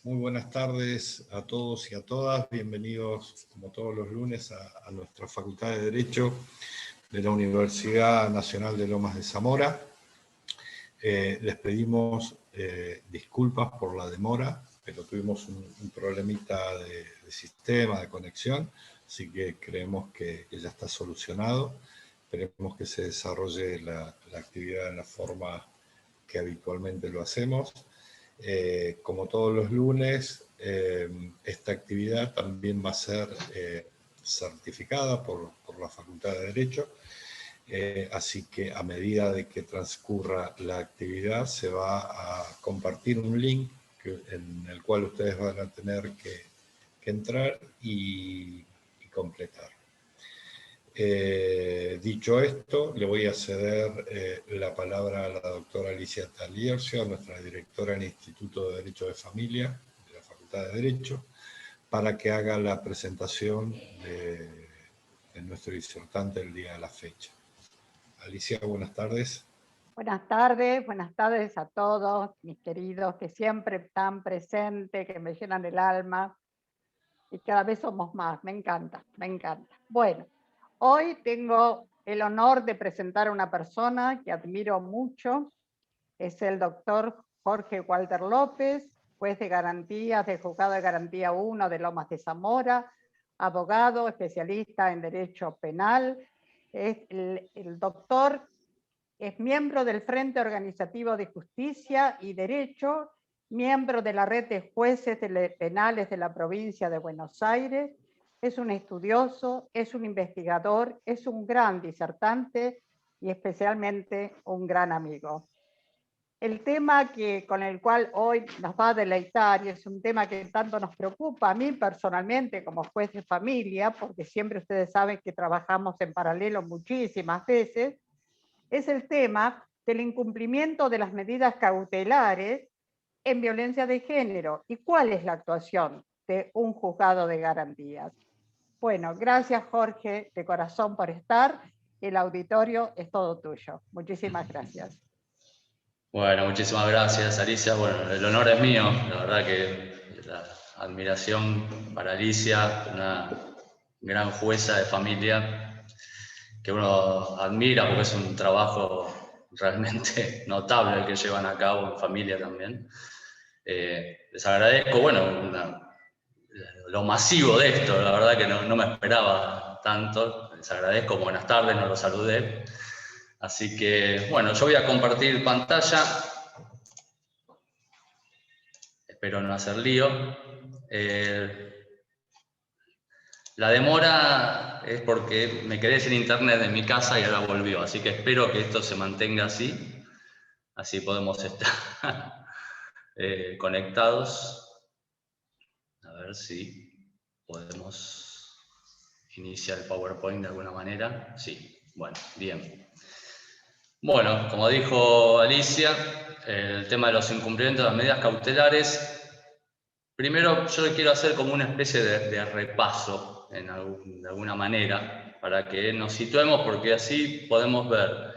Muy buenas tardes a todos y a todas. Bienvenidos, como todos los lunes, a nuestra Facultad de Derecho de la Universidad Nacional de Lomas de Zamora. Les pedimos disculpas por la demora, pero tuvimos un problemita de sistema, de conexión, así que creemos que ya está solucionado. Esperemos que se desarrolle la actividad de la forma que habitualmente lo hacemos. Como todos los lunes, esta actividad también va a ser certificada por la Facultad de Derecho, así que a medida de que transcurra la actividad se va a compartir un link en el cual ustedes van a tener que entrar y completar. Dicho esto, le voy a ceder la palabra a la doctora Alicia Taliercio, nuestra directora en el Instituto de Derecho de Familia de la Facultad de Derecho, para que haga la presentación de nuestro disertante el día de la fecha. Alicia, buenas tardes. Buenas tardes a todos mis queridos que siempre están presentes, que me llenan el alma y cada vez somos más, me encanta, me encanta. Bueno, hoy tengo el honor de presentar a una persona que admiro mucho, es el doctor Jorge Walter López, juez de garantías del Juzgado de Garantía 1 de Lomas de Zamora, abogado, especialista en Derecho Penal, es el doctor. Es miembro del Frente Organizativo de Justicia y Derecho, miembro de la Red de Jueces Penales de la provincia de Buenos Aires, es un estudioso, es un investigador, es un gran disertante y especialmente un gran amigo. El tema con el cual hoy nos va a deleitar, y es un tema que tanto nos preocupa a mí personalmente como juez de familia, porque siempre ustedes saben que trabajamos en paralelo muchísimas veces, es el tema del incumplimiento de las medidas cautelares en violencia de género. ¿Y cuál es la actuación de un juzgado de garantías? Bueno, gracias Jorge, de corazón por estar. El auditorio es todo tuyo. Muchísimas gracias. Bueno, muchísimas gracias Alicia. Bueno, el honor es mío. La verdad que la admiración para Alicia, una gran jueza de familia que uno admira porque es un trabajo realmente notable el que llevan a cabo en familia también. Les agradezco, bueno, lo masivo de esto, la verdad que no me esperaba tanto. Les agradezco, buenas tardes, no los saludé. Así que, bueno, yo voy a compartir pantalla. Espero no hacer lío. La demora es porque me quedé sin internet en mi casa y ahora volvió, así que espero que esto se mantenga así. Así podemos estar conectados. A ver si podemos iniciar el PowerPoint de alguna manera. Sí, bueno, bien. Bueno, como dijo Alicia, el tema de los incumplimientos de las medidas cautelares. Primero yo quiero hacer como una especie de repaso de alguna manera para que nos situemos, porque así podemos ver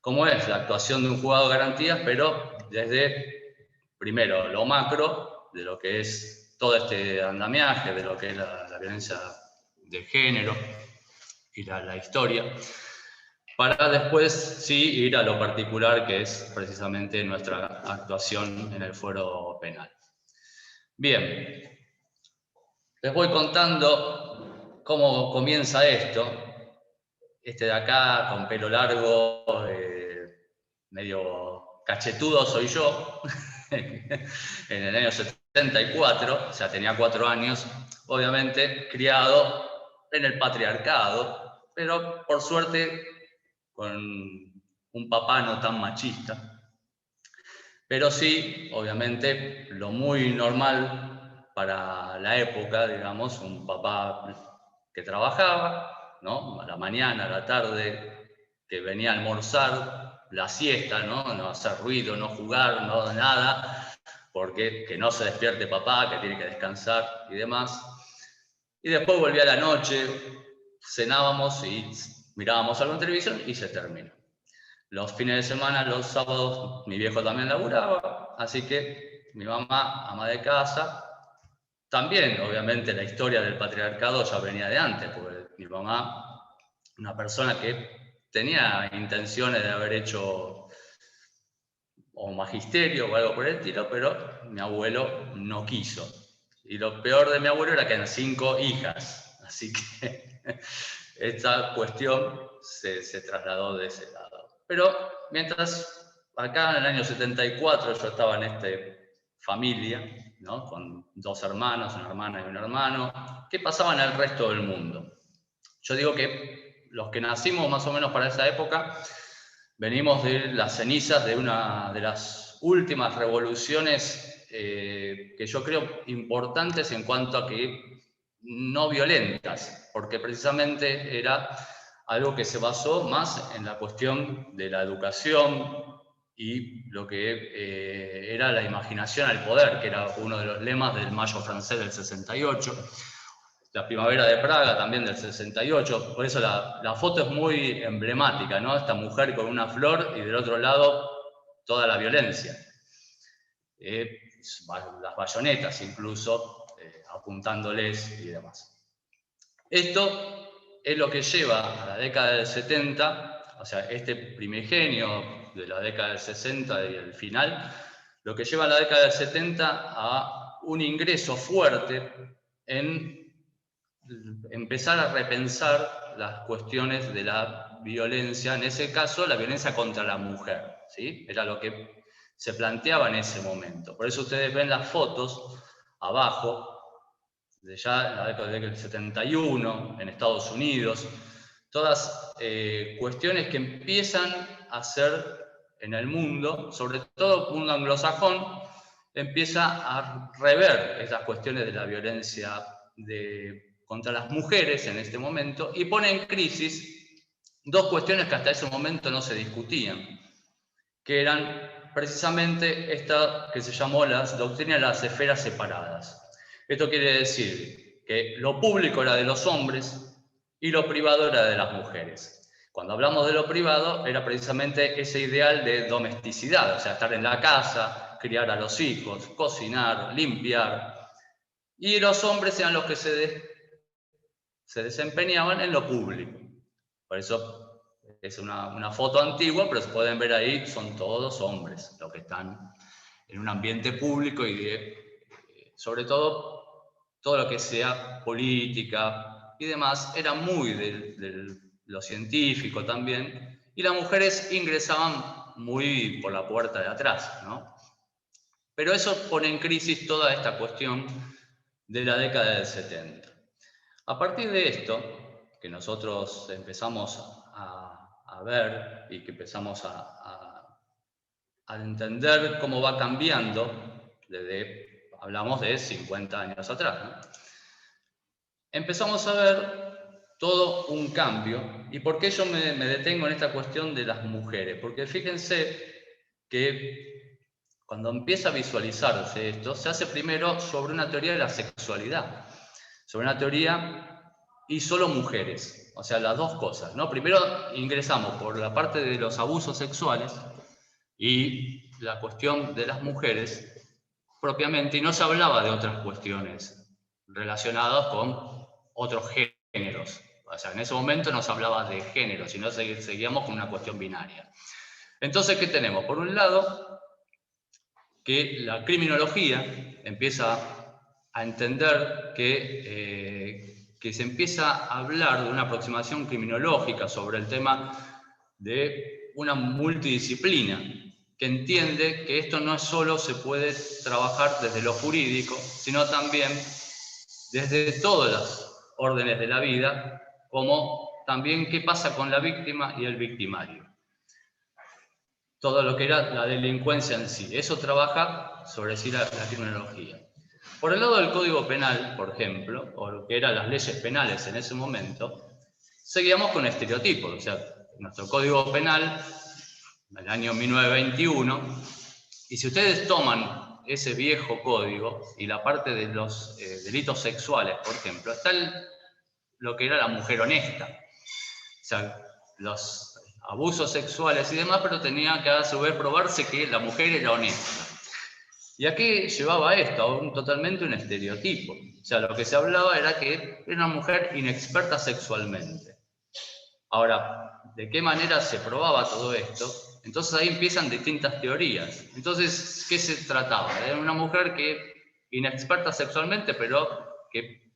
cómo es la actuación de un juzgado de garantías, pero desde, primero, lo macro, de lo que es todo este andamiaje, de lo que es la violencia de género y la historia, para después sí ir a lo particular, que es precisamente nuestra actuación en el fuero penal. Bien, les voy contando cómo comienza esto. Este de acá, con pelo largo, medio cachetudo, soy yo, en el año 74, o sea, tenía 4 años, obviamente criado en el patriarcado, pero por suerte con un papá no tan machista. Pero sí, obviamente, lo muy normal para la época, digamos, un papá que trabajaba, ¿no? A la mañana, a la tarde, que venía a almorzar, la siesta, ¿no? No hacer ruido, no jugar, no nada, porque que no se despierte papá, que tiene que descansar y demás. Y después volvía a la noche, cenábamos y mirábamos algo en televisión y se terminó. Los fines de semana, los sábados, mi viejo también laburaba, así que mi mamá, ama de casa, también obviamente la historia del patriarcado ya venía de antes, porque mi mamá, una persona que tenía intenciones de haber hecho o magisterio o algo por el estilo, pero mi abuelo no quiso. Y lo peor de mi abuelo era que eran 5 hijas, así que esta cuestión se trasladó de ese lado. Pero mientras acá en el año 74 yo estaba en esta familia, ¿no? Con 2 hermanos, una hermana y un hermano, ¿qué pasaba en el resto del mundo? Yo digo que los que nacimos más o menos para esa época, venimos de las cenizas de una de las últimas revoluciones que yo creo importantes en cuanto a que no violentas, porque precisamente era algo que se basó más en la cuestión de la educación y lo que era la imaginación al poder, que era uno de los lemas del Mayo francés del 68. La primavera de Praga también del 68, por eso la foto es muy emblemática, ¿no? Esta mujer con una flor y del otro lado toda la violencia. Las bayonetas incluso, apuntándoles y demás. Esto es lo que lleva a la década del 70, o sea, este primigenio de la década del 60 y el final, lo que lleva a la década del 70 a un ingreso fuerte en empezar a repensar las cuestiones de la violencia, en ese caso la violencia contra la mujer, ¿sí? Era lo que se planteaba en ese momento. Por eso ustedes ven las fotos abajo, de ya en la década del 71, en Estados Unidos, todas cuestiones que empiezan a ser en el mundo, sobre todo el mundo anglosajón, empieza a rever estas cuestiones de la violencia contra las mujeres en este momento y pone en crisis 2 cuestiones que hasta ese momento no se discutían, que eran precisamente esta que se llamó la doctrina de las esferas separadas. Esto quiere decir que lo público era de los hombres y lo privado era de las mujeres. Cuando hablamos de lo privado era precisamente ese ideal de domesticidad, o sea, estar en la casa, criar a los hijos, cocinar, limpiar, y los hombres eran los que se desempeñaban en lo público. Por eso es una foto antigua, pero se pueden ver ahí, son todos hombres los que están en un ambiente público y sobre todo lo que sea política y demás, era muy de lo científico también, y las mujeres ingresaban muy por la puerta de atrás, ¿no? Pero eso pone en crisis toda esta cuestión de la década del 70. A partir de esto, que nosotros empezamos a ver y que empezamos a entender cómo va cambiando, hablamos de 50 años atrás, ¿no? Empezamos a ver todo un cambio. ¿Y por qué yo me detengo en esta cuestión de las mujeres? Porque fíjense que cuando empieza a visualizarse esto, se hace primero sobre una teoría de la sexualidad, sobre una teoría y solo mujeres, o sea, las dos cosas, ¿no? Primero ingresamos por la parte de los abusos sexuales y la cuestión de las mujeres propiamente, y no se hablaba de otras cuestiones relacionadas con otros géneros. O sea, en ese momento no se hablaba de género, sino seguíamos con una cuestión binaria. Entonces, ¿qué tenemos? Por un lado, que la criminología empieza a entender que se empieza a hablar de una aproximación criminológica sobre el tema de una multidisciplina, que entiende que esto no solo se puede trabajar desde lo jurídico, sino también desde todas las órdenes de la vida, como también qué pasa con la víctima y el victimario. Todo lo que era la delincuencia en sí. Eso trabaja sobre sí la criminología. Por el lado del Código Penal, por ejemplo, o lo que eran las leyes penales en ese momento, seguíamos con estereotipos. O sea, nuestro Código Penal, del año 1921, y si ustedes toman ese viejo código y la parte de los delitos sexuales, por ejemplo, está lo que era la mujer honesta. O sea, los abusos sexuales y demás, pero tenía que a su vez probarse que la mujer era honesta. ¿Y a qué llevaba esto? Totalmente un estereotipo. O sea, lo que se hablaba era que era una mujer inexperta sexualmente. Ahora, ¿de qué manera se probaba todo esto? Entonces ahí empiezan distintas teorías. Entonces, ¿qué se trataba? Era una mujer inexperta sexualmente, pero que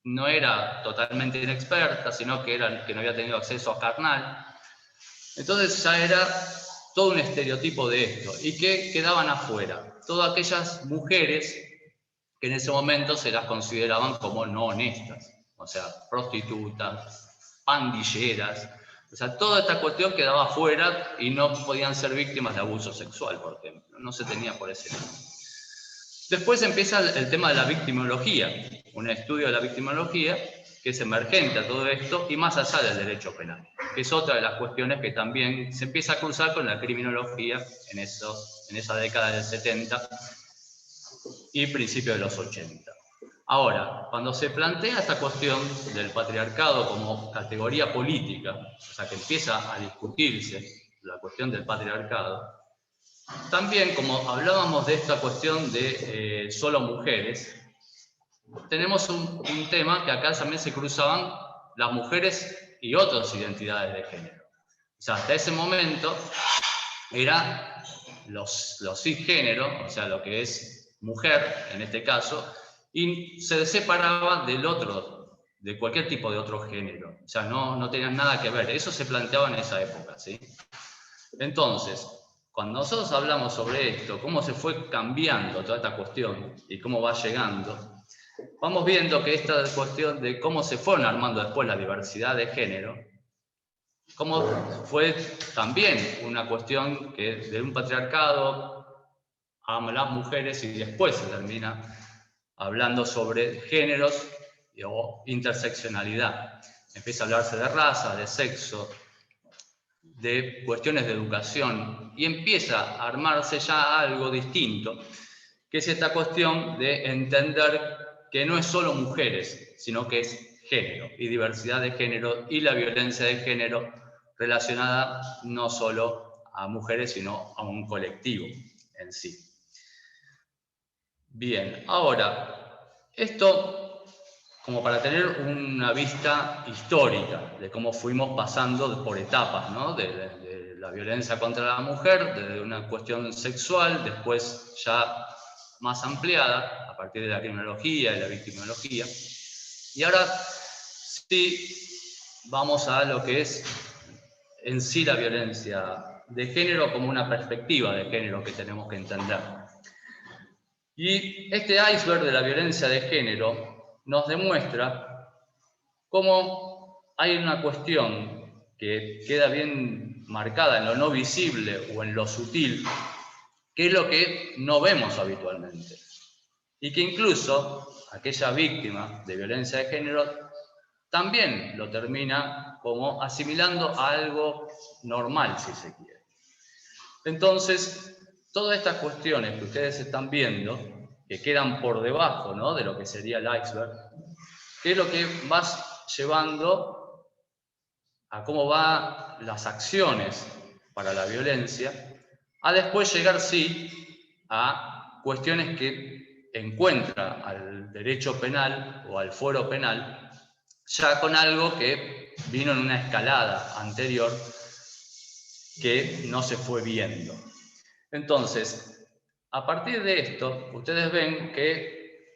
no era totalmente inexperta, sino que no había tenido acceso a carnal. Entonces ya era todo un estereotipo de esto. ¿Y qué quedaban afuera? Todas aquellas mujeres que en ese momento se las consideraban como no honestas. O sea, prostitutas, pandilleras. O sea, toda esta cuestión quedaba afuera y no podían ser víctimas de abuso sexual, por ejemplo. No se tenía por ese lado. Después empieza el tema de la victimología, un estudio de la victimología que es emergente a todo esto y más allá del derecho penal, que es otra de las cuestiones que también se empieza a cruzar con la criminología en esa década del 70 y principios de los 80. Ahora, cuando se plantea esta cuestión del patriarcado como categoría política, o sea, que empieza a discutirse la cuestión del patriarcado, también, como hablábamos de esta cuestión de solo mujeres, tenemos un tema que acá también se cruzaban las mujeres y otras identidades de género. O sea, hasta ese momento era los cisgénero, o sea, lo que es mujer en este caso, y se separaba del otro, de cualquier tipo de otro género. O sea, no tenían nada que ver. Eso se planteaba en esa época, ¿sí? Entonces, cuando nosotros hablamos sobre esto, cómo se fue cambiando toda esta cuestión y cómo va llegando, vamos viendo que esta cuestión de cómo se fueron armando después la diversidad de género, cómo fue también una cuestión que de un patriarcado a las mujeres y después se termina hablando sobre géneros o interseccionalidad. Empieza a hablarse de raza, de sexo, de cuestiones de educación y empieza a armarse ya algo distinto, que es esta cuestión de entender que no es solo mujeres, sino que es género y diversidad de género y la violencia de género relacionada no solo a mujeres, sino a un colectivo en sí. Bien, ahora, esto como para tener una vista histórica de cómo fuimos pasando por etapas, ¿no? de la violencia contra la mujer, desde una cuestión sexual, después ya más ampliada, a partir de la criminología y la victimología. Y ahora sí vamos a lo que es en sí la violencia de género como una perspectiva de género que tenemos que entender. Y este iceberg de la violencia de género nos demuestra cómo hay una cuestión que queda bien marcada en lo no visible o en lo sutil, que es lo que no vemos habitualmente. Y que incluso aquella víctima de violencia de género también lo termina como asimilando a algo normal, si se quiere. Entonces, todas estas cuestiones que ustedes están viendo, que quedan por debajo, ¿no?, de lo que sería el iceberg, que es lo que va llevando a cómo van las acciones para la violencia, a después llegar, sí, a cuestiones que encuentra al derecho penal o al fuero penal, ya con algo que vino en una escalada anterior que no se fue viendo. Entonces, a partir de esto, ustedes ven que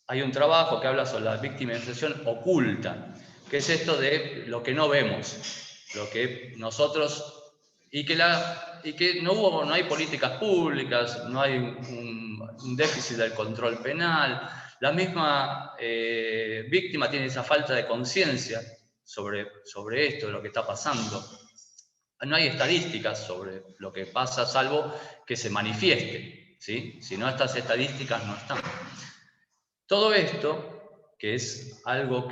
hay un trabajo que habla sobre la victimización oculta, que es esto de lo que no vemos, lo que nosotros, y que no hay políticas públicas, no hay un déficit del control penal, la misma víctima tiene esa falta de conciencia sobre esto, de lo que está pasando. No hay estadísticas sobre lo que pasa, salvo que se manifieste, ¿sí? Si no, estas estadísticas no están. Todo esto, que es algo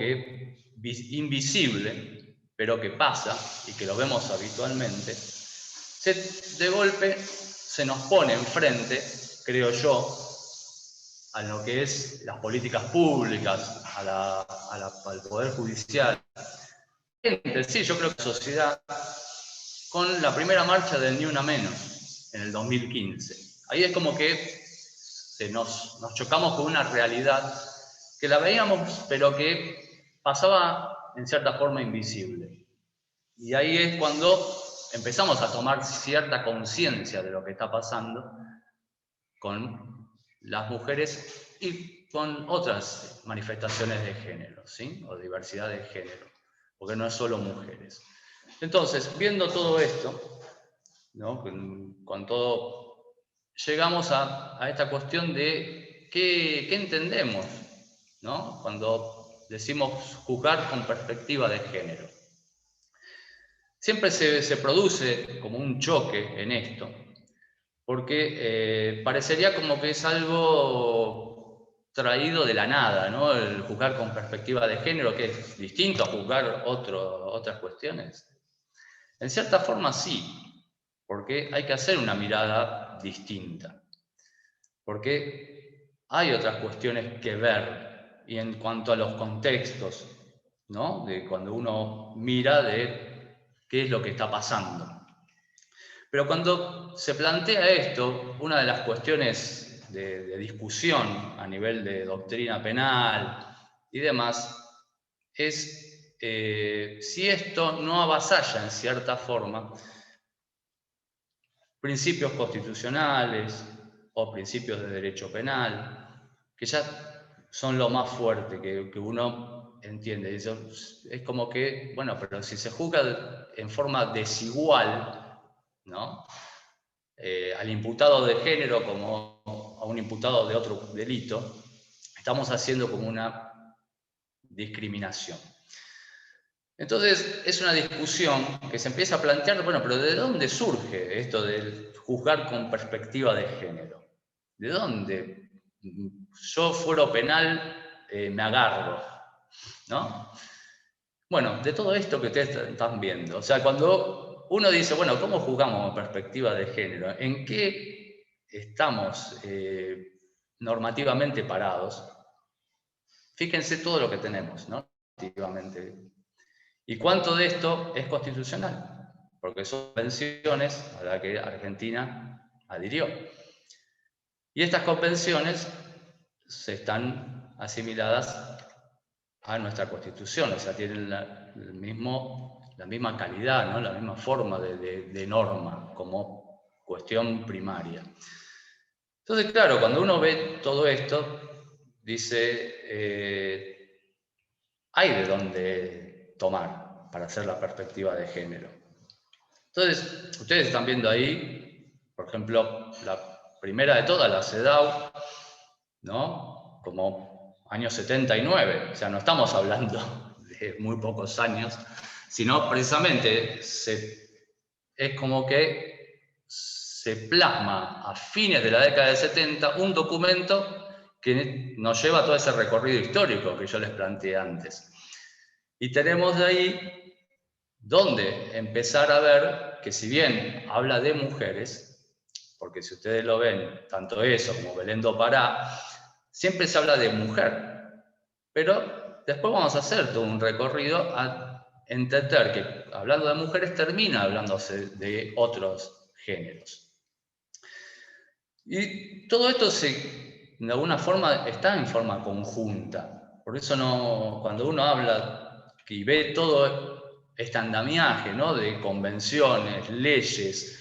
invisible, pero que pasa y que lo vemos habitualmente, de golpe se nos pone enfrente, creo yo, a lo que es las políticas públicas, al Poder Judicial. Sí, yo creo que la sociedad, con la primera marcha del Ni Una Menos, en el 2015. ahí es como que nos chocamos con una realidad que la veíamos, pero que pasaba en cierta forma invisible. Y ahí es cuando empezamos a tomar cierta conciencia de lo que está pasando con las mujeres y con otras manifestaciones de género, ¿sí? O diversidad de género, porque no es solo mujeres. Entonces, viendo todo esto, ¿no? Con todo, llegamos a esta cuestión de qué entendemos, ¿no? Cuando decimos juzgar con perspectiva de género. Siempre se produce como un choque en esto, porque parecería como que es algo traído de la nada, ¿no? El juzgar con perspectiva de género, que es distinto a juzgar otras cuestiones. En cierta forma sí, porque hay que hacer una mirada distinta, porque hay otras cuestiones que ver, y en cuanto a los contextos, ¿no? De cuando uno mira de qué es lo que está pasando. Pero cuando se plantea esto, una de las cuestiones de discusión a nivel de doctrina penal y demás, es si esto no avasalla en cierta forma principios constitucionales o principios de derecho penal, que ya son lo más fuerte que uno entiende. Es como que, bueno, pero si se juzga en forma desigual, ¿no? Al imputado de género como a un imputado de otro delito, estamos haciendo como una discriminación. Entonces, es una discusión que se empieza a plantear, bueno, pero ¿de dónde surge esto del juzgar con perspectiva de género? ¿De dónde? Yo, fuero penal, me agarro, ¿no? Bueno, de todo esto que ustedes están viendo. O sea, cuando uno dice, bueno, ¿cómo juzgamos con perspectiva de género? ¿En qué estamos normativamente parados? Fíjense todo lo que tenemos, ¿no? Normativamente. ¿Y cuánto de esto es constitucional? Porque son convenciones a las que Argentina adhirió. Y estas convenciones están asimiladas a nuestra Constitución, o sea, tienen la misma calidad, ¿no? La misma forma de norma como cuestión primaria. Entonces, claro, cuando uno ve todo esto, dice, hay de dónde tomar para hacer la perspectiva de género. Entonces, ustedes están viendo ahí, por ejemplo, la primera de todas, la CEDAW, ¿no? Como año 79, o sea, no estamos hablando de muy pocos años, sino precisamente es como que se plasma a fines de la década de 70 un documento que nos lleva a todo ese recorrido histórico que yo les planteé antes. Y tenemos de ahí donde empezar a ver que, si bien habla de mujeres, porque si ustedes lo ven, tanto eso como Belén do Pará, siempre se habla de mujer, pero después vamos a hacer todo un recorrido a entender que hablando de mujeres termina hablándose de otros géneros. Y todo esto de alguna forma está en forma conjunta. Por eso cuando uno habla y ve todo este andamiaje, ¿no? De convenciones, leyes,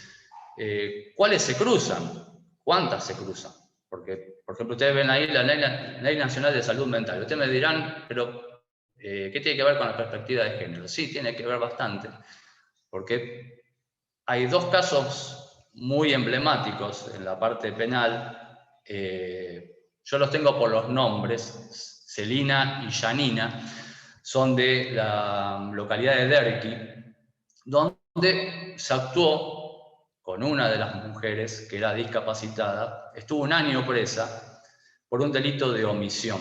¿cuáles se cruzan? ¿Cuántas se cruzan? Porque, por ejemplo, ustedes ven ahí la Ley Nacional de Salud Mental. Ustedes me dirán, pero ¿qué tiene que ver con la perspectiva de género? Sí, tiene que ver bastante, porque hay dos casos muy emblemáticos en la parte penal. Yo los tengo por los nombres, Celina y Janina, son de la localidad de Derqui, donde se actuó con una de las mujeres que era discapacitada, estuvo 1 año presa por un delito de omisión,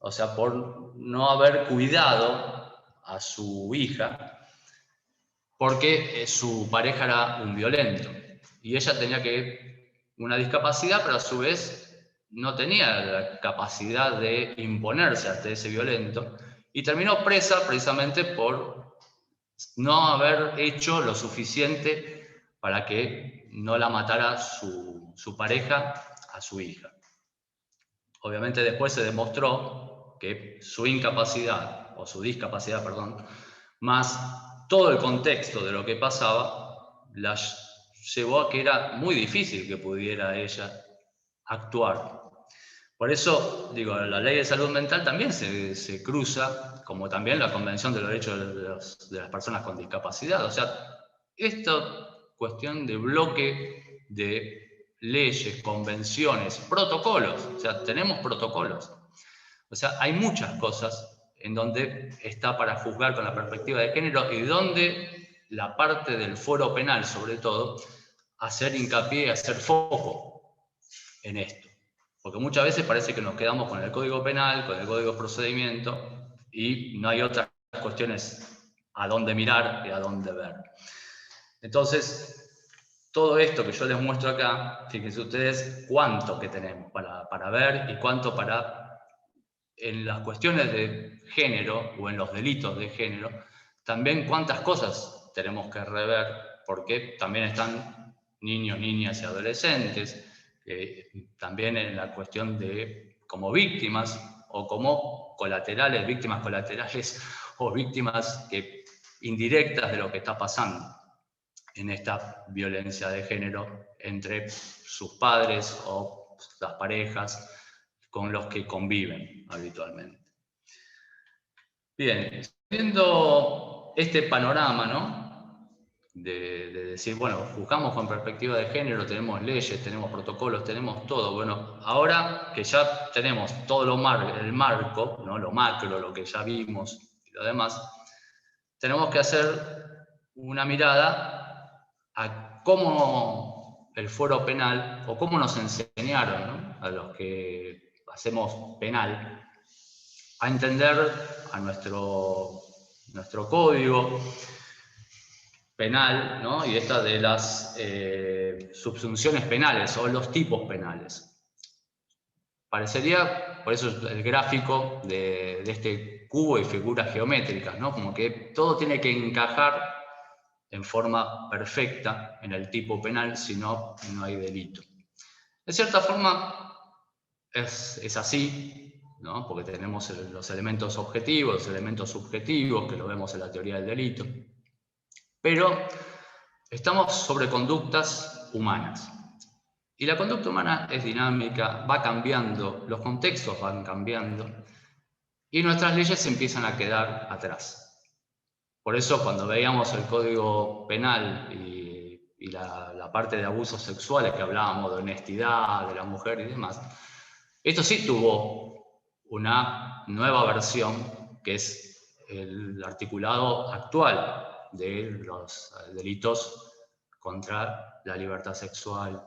o sea, por no haber cuidado a su hija, porque su pareja era un violento y ella tenía una discapacidad, pero a su vez no tenía la capacidad de imponerse ante ese violento, y terminó presa precisamente por no haber hecho lo suficiente para que no la matara su pareja a su hija. Obviamente después se demostró que su incapacidad, o su discapacidad, perdón, más todo el contexto de lo que pasaba, la llevó a que era muy difícil que pudiera ella actuar. Por eso, digo, la ley de salud mental también se cruza, como también la Convención de los Derechos de las Personas con Discapacidad. O sea, esta cuestión de bloque de leyes, convenciones, protocolos, o sea, tenemos protocolos. O sea, hay muchas cosas en donde está para juzgar con la perspectiva de género y donde la parte del fuero penal, sobre todo, hacer hincapié, hacer foco en esto. Porque muchas veces parece que nos quedamos con el Código Penal, con el Código de Procedimiento, y no hay otras cuestiones a dónde mirar y a dónde ver. Entonces, todo esto que yo les muestro acá, fíjense ustedes cuánto que tenemos para ver y cuánto para, en las cuestiones de género o en los delitos de género, también cuántas cosas tenemos que rever, porque también están niños, niñas y adolescentes, también en la cuestión de como víctimas o como colaterales, víctimas colaterales o víctimas indirectas de lo que está pasando en esta violencia de género entre sus padres o las parejas con los que conviven habitualmente. Bien, viendo este panorama, ¿no? De decir, bueno, juzgamos con perspectiva de género, tenemos leyes, tenemos protocolos, tenemos todo. Bueno, ahora que ya tenemos todo el marco, ¿no? Lo macro, lo que ya vimos y lo demás, tenemos que hacer una mirada a cómo el fuero penal, o cómo nos enseñaron, ¿no? A los que hacemos penal, a entender a nuestro código penal, ¿no? Y esta de las subsunciones penales o los tipos penales. Parecería, por eso el gráfico de este cubo y figuras geométricas, ¿no? Como que todo tiene que encajar en forma perfecta en el tipo penal, si no, no hay delito. De cierta forma es así, ¿no? Porque tenemos los elementos objetivos, los elementos subjetivos, que lo vemos en la teoría del delito. Pero estamos sobre conductas humanas. Y la conducta humana es dinámica, va cambiando, los contextos van cambiando, y nuestras leyes se empiezan a quedar atrás. Por eso cuando veíamos el Código Penal y la parte de abusos sexuales que hablábamos, de honestidad de la mujer y demás, esto sí tuvo una nueva versión, que es el articulado actual de los delitos contra la libertad sexual,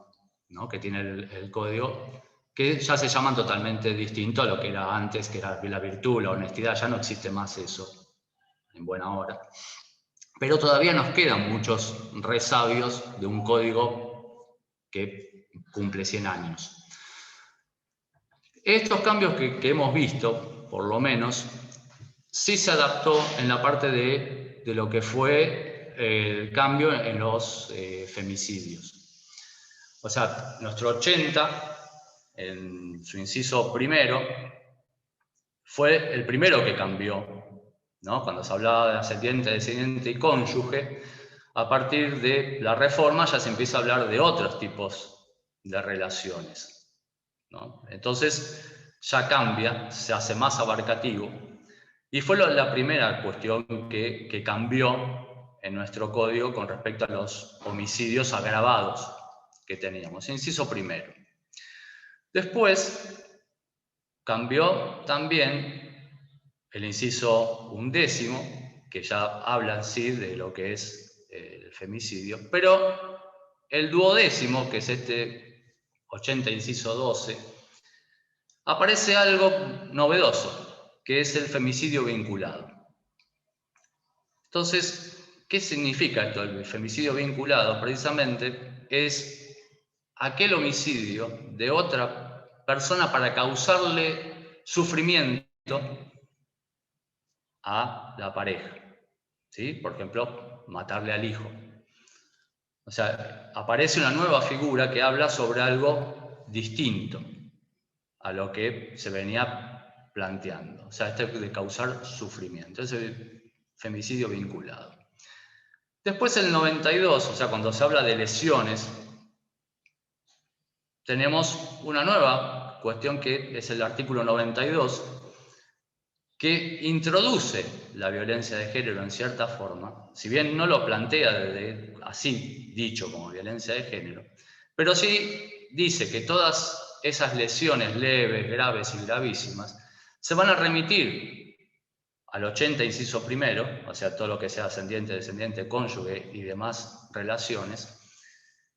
¿no? Que tiene el código, que ya se llaman totalmente distinto a lo que era antes, que era la virtud, la honestidad. Ya no existe más eso, en buena hora. Pero todavía nos quedan muchos resabios de un código que cumple 100 años. Estos cambios que hemos visto, por lo menos, sí se adaptó en la parte de lo que fue el cambio en los femicidios. O sea, nuestro 80, en su inciso primero, fue el primero que cambió, ¿no? Cuando se hablaba de ascendiente, descendiente y cónyuge, a partir de la reforma ya se empieza a hablar de otros tipos de relaciones, ¿no? Entonces ya cambia, se hace más abarcativo, y fue la primera cuestión que cambió en nuestro código con respecto a los homicidios agravados que teníamos. Inciso primero. Después cambió también el inciso 11, que ya habla sí de lo que es el femicidio, pero el 12º, que es este 80 inciso 12, aparece algo novedoso, que es el femicidio vinculado. Entonces, ¿qué significa esto? El femicidio vinculado precisamente es aquel homicidio de otra persona para causarle sufrimiento a la pareja, ¿sí? Por ejemplo, matarle al hijo. O sea, aparece una nueva figura que habla sobre algo distinto a lo que se venía planteando. O sea, este de causar sufrimiento. Es el femicidio vinculado. Después, el 92, o sea, cuando se habla de lesiones, tenemos una nueva cuestión que es el artículo 92, que introduce la violencia de género en cierta forma, si bien no lo plantea así dicho como violencia de género, pero sí dice que todas esas lesiones leves, graves y gravísimas se van a remitir al 80, inciso primero, o sea, todo lo que sea ascendiente, descendiente, cónyuge y demás relaciones,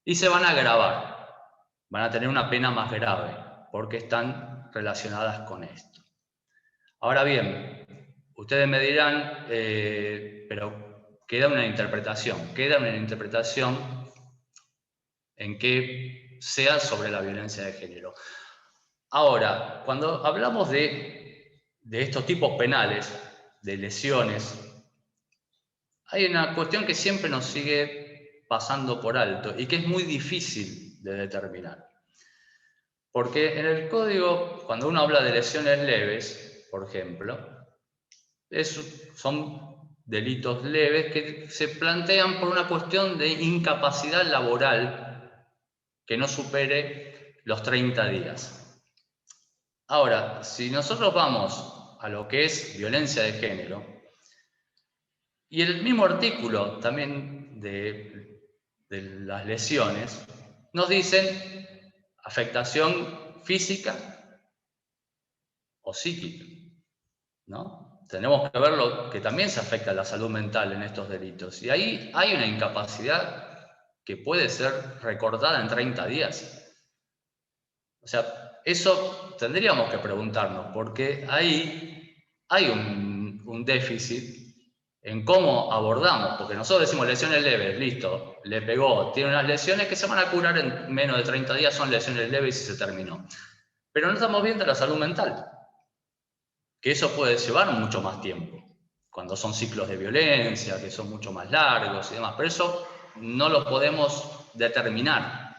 y se van a agravar, van a tener una pena más grave, porque están relacionadas con esto. Ahora bien, ustedes me dirán, pero queda una interpretación en que sea sobre la violencia de género. Ahora, cuando hablamos de estos tipos penales, de lesiones, hay una cuestión que siempre nos sigue pasando por alto y que es muy difícil de determinar. Porque en el código, cuando uno habla de lesiones leves, por ejemplo, son delitos leves que se plantean por una cuestión de incapacidad laboral que no supere los 30 días. Ahora, si nosotros vamos a lo que es violencia de género, y el mismo artículo también de las lesiones, nos dicen afectación física o psíquica, ¿no? Tenemos que ver lo que también se afecta a la salud mental en estos delitos. Y ahí hay una incapacidad que puede ser recordada en 30 días. O sea, eso tendríamos que preguntarnos, porque ahí hay un déficit en cómo abordamos, porque nosotros decimos lesiones leves, listo, le pegó, tiene unas lesiones que se van a curar en menos de 30 días, son lesiones leves y se terminó. Pero no estamos viendo la salud mental, que eso puede llevar mucho más tiempo, cuando son ciclos de violencia, que son mucho más largos y demás, pero eso no lo podemos determinar.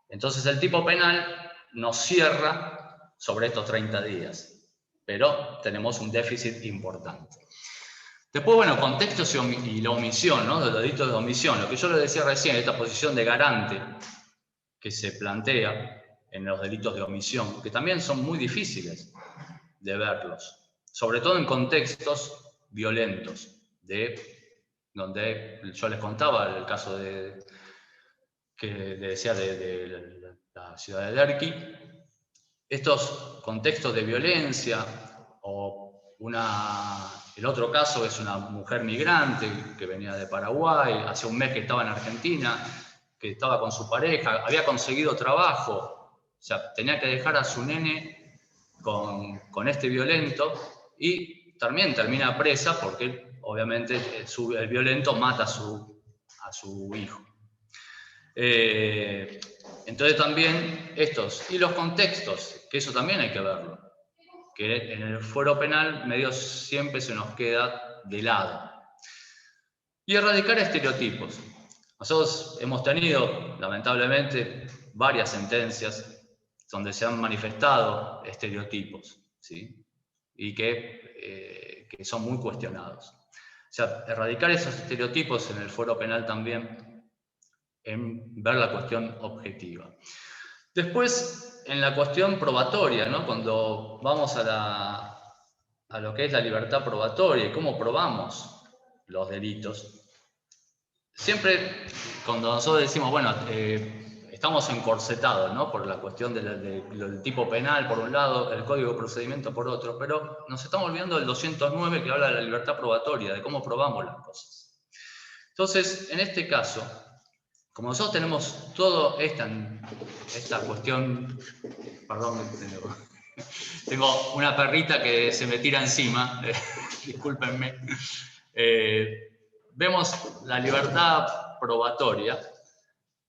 Entonces el tipo penal nos cierra sobre estos 30 días, pero tenemos un déficit importante. Después, bueno, contextos y la omisión, ¿no? De los delitos de omisión, lo que yo les decía recién, esta posición de garante que se plantea en los delitos de omisión, que también son muy difíciles de verlos, sobre todo en contextos violentos, donde yo les contaba el caso que les decía de la ciudad de Derqui, estos contextos de violencia, o el otro caso es una mujer migrante que venía de Paraguay, hace un mes que estaba en Argentina, que estaba con su pareja, había conseguido trabajo, o sea, tenía que dejar a su nene con este violento y también termina presa porque obviamente el violento mata a su hijo. Entonces también y los contextos, que eso también hay que verlo, que en el fuero penal medio siempre se nos queda de lado. Y erradicar estereotipos. Nosotros hemos tenido, lamentablemente, varias sentencias donde se han manifestado estereotipos, ¿sí? Y que son muy cuestionados. O sea, erradicar esos estereotipos en el fuero penal también, en ver la cuestión objetiva. Después, en la cuestión probatoria, ¿no? Cuando vamos a lo que es la libertad probatoria y cómo probamos los delitos, siempre cuando nosotros decimos, bueno, estamos encorsetados, ¿no? Por la cuestión del tipo penal por un lado, el código de procedimiento por otro, pero nos estamos olvidando del 209 que habla de la libertad probatoria, de cómo probamos las cosas. Entonces, en este caso, como nosotros tenemos toda esta cuestión, perdón, tengo una perrita que se me tira encima, discúlpenme, vemos la libertad probatoria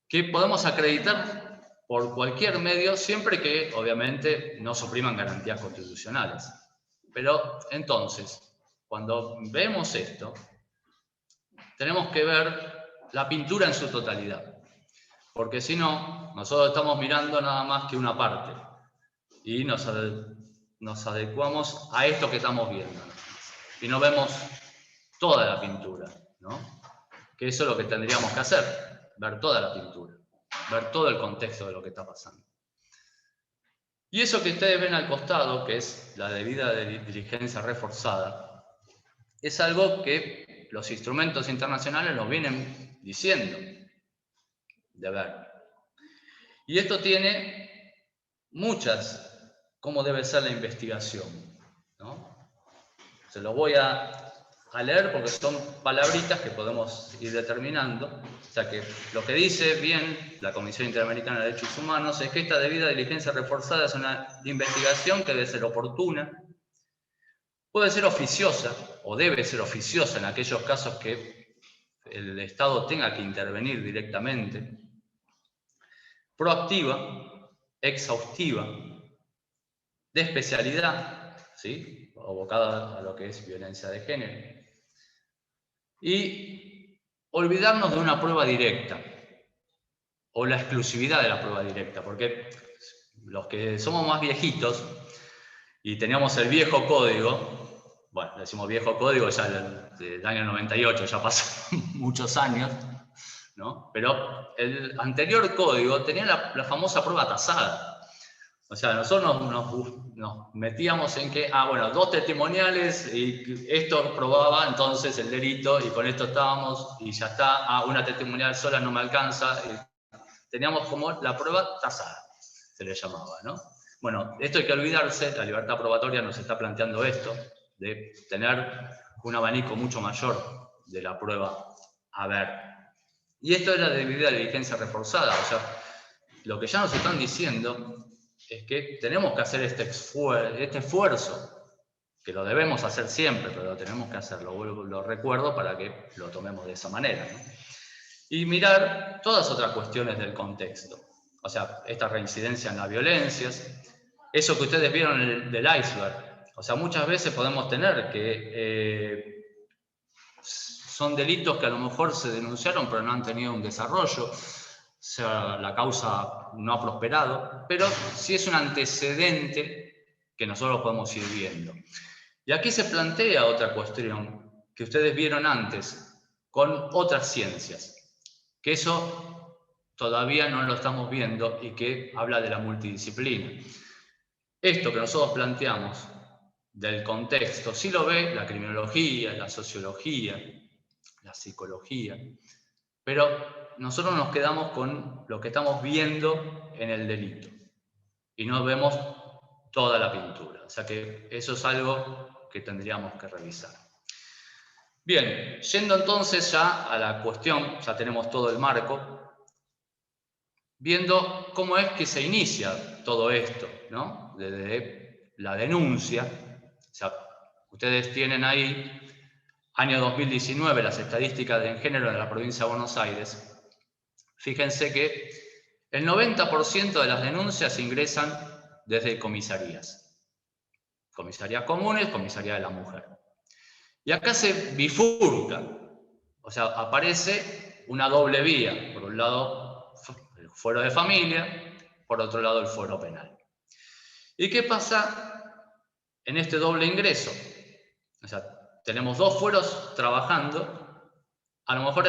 que podemos acreditar por cualquier medio siempre que obviamente no supriman garantías constitucionales. Pero entonces, cuando vemos esto, tenemos que ver la pintura en su totalidad. Porque si no, nosotros estamos mirando nada más que una parte y nos adecuamos a esto que estamos viendo y no vemos toda la pintura, ¿no? Que eso es lo que tendríamos que hacer, ver toda la pintura, ver todo el contexto de lo que está pasando. Y eso que ustedes ven al costado, que es la debida diligencia reforzada, es algo que los instrumentos internacionales nos vienen diciendo de ver. Y esto tiene cómo debe ser la investigación, ¿no? Se lo voy a leer porque son palabritas que podemos ir determinando. O sea que lo que dice bien la Comisión Interamericana de Derechos Humanos es que esta debida diligencia reforzada es una investigación que debe ser oportuna, puede ser oficiosa o debe ser oficiosa en aquellos casos que el Estado tenga que intervenir directamente, proactiva, exhaustiva, de especialidad, ¿sí? Abocada a lo que es violencia de género, y olvidarnos de una prueba directa o la exclusividad de la prueba directa, porque los que somos más viejitos y teníamos el viejo código, bueno, decimos viejo código ya del año 98, ya pasó muchos años, ¿no? Pero el anterior código tenía la famosa prueba tasada. O sea, nosotros nos metíamos en que, bueno, 2 testimoniales y esto probaba entonces el delito y con esto estábamos y ya está, una testimonial sola no me alcanza. Teníamos como la prueba tasada, se le llamaba, ¿no? Bueno, esto hay que olvidarse, la libertad probatoria nos está planteando esto, de tener un abanico mucho mayor de la prueba a ver. Y esto es la debida diligencia reforzada, o sea, lo que ya nos están diciendo es que tenemos que hacer este esfuerzo, que lo debemos hacer siempre, pero lo tenemos que hacer, lo recuerdo para que lo tomemos de esa manera, ¿no? Y mirar todas otras cuestiones del contexto, o sea, esta reincidencia en las violencias, eso que ustedes vieron del iceberg, o sea, muchas veces podemos tener que son delitos que a lo mejor se denunciaron pero no han tenido un desarrollo, o sea, la causa no ha prosperado, pero sí es un antecedente que nosotros podemos ir viendo. Y aquí se plantea otra cuestión que ustedes vieron antes, con otras ciencias, que eso todavía no lo estamos viendo y que habla de la multidisciplina. Esto que nosotros planteamos del contexto, sí lo ve la criminología, la sociología, la psicología, pero nosotros nos quedamos con lo que estamos viendo en el delito y no vemos toda la pintura. O sea que eso es algo que tendríamos que revisar. Bien, yendo entonces ya a la cuestión, ya tenemos todo el marco, viendo cómo es que se inicia todo esto, ¿no? Desde la denuncia, o sea, ustedes tienen ahí año 2019, las estadísticas de género de la provincia de Buenos Aires. Fíjense que el 90% de las denuncias ingresan desde comisarías. Comisarías comunes, comisaría de la mujer. Y acá se bifurca, o sea, aparece una doble vía. Por un lado, el fuero de familia, por otro lado, el fuero penal. ¿Y qué pasa en este doble ingreso? O sea, tenemos 2 fueros trabajando, a lo mejor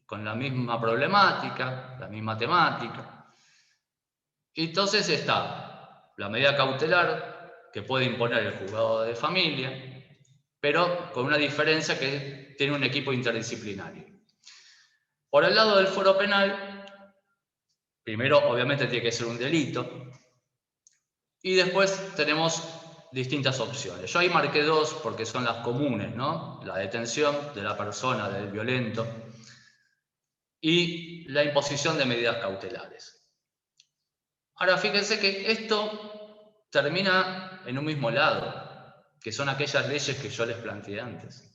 con la misma problemática, la misma temática. Y entonces está la medida cautelar que puede imponer el juzgado de familia, pero con una diferencia que tiene un equipo interdisciplinario. Por el lado del fuero penal, primero obviamente tiene que ser un delito, y después tenemos distintas opciones. Yo ahí marqué 2 porque son las comunes, ¿no? La detención de la persona, del violento, y la imposición de medidas cautelares. Ahora fíjense que esto termina en un mismo lado, que son aquellas leyes que yo les planteé antes.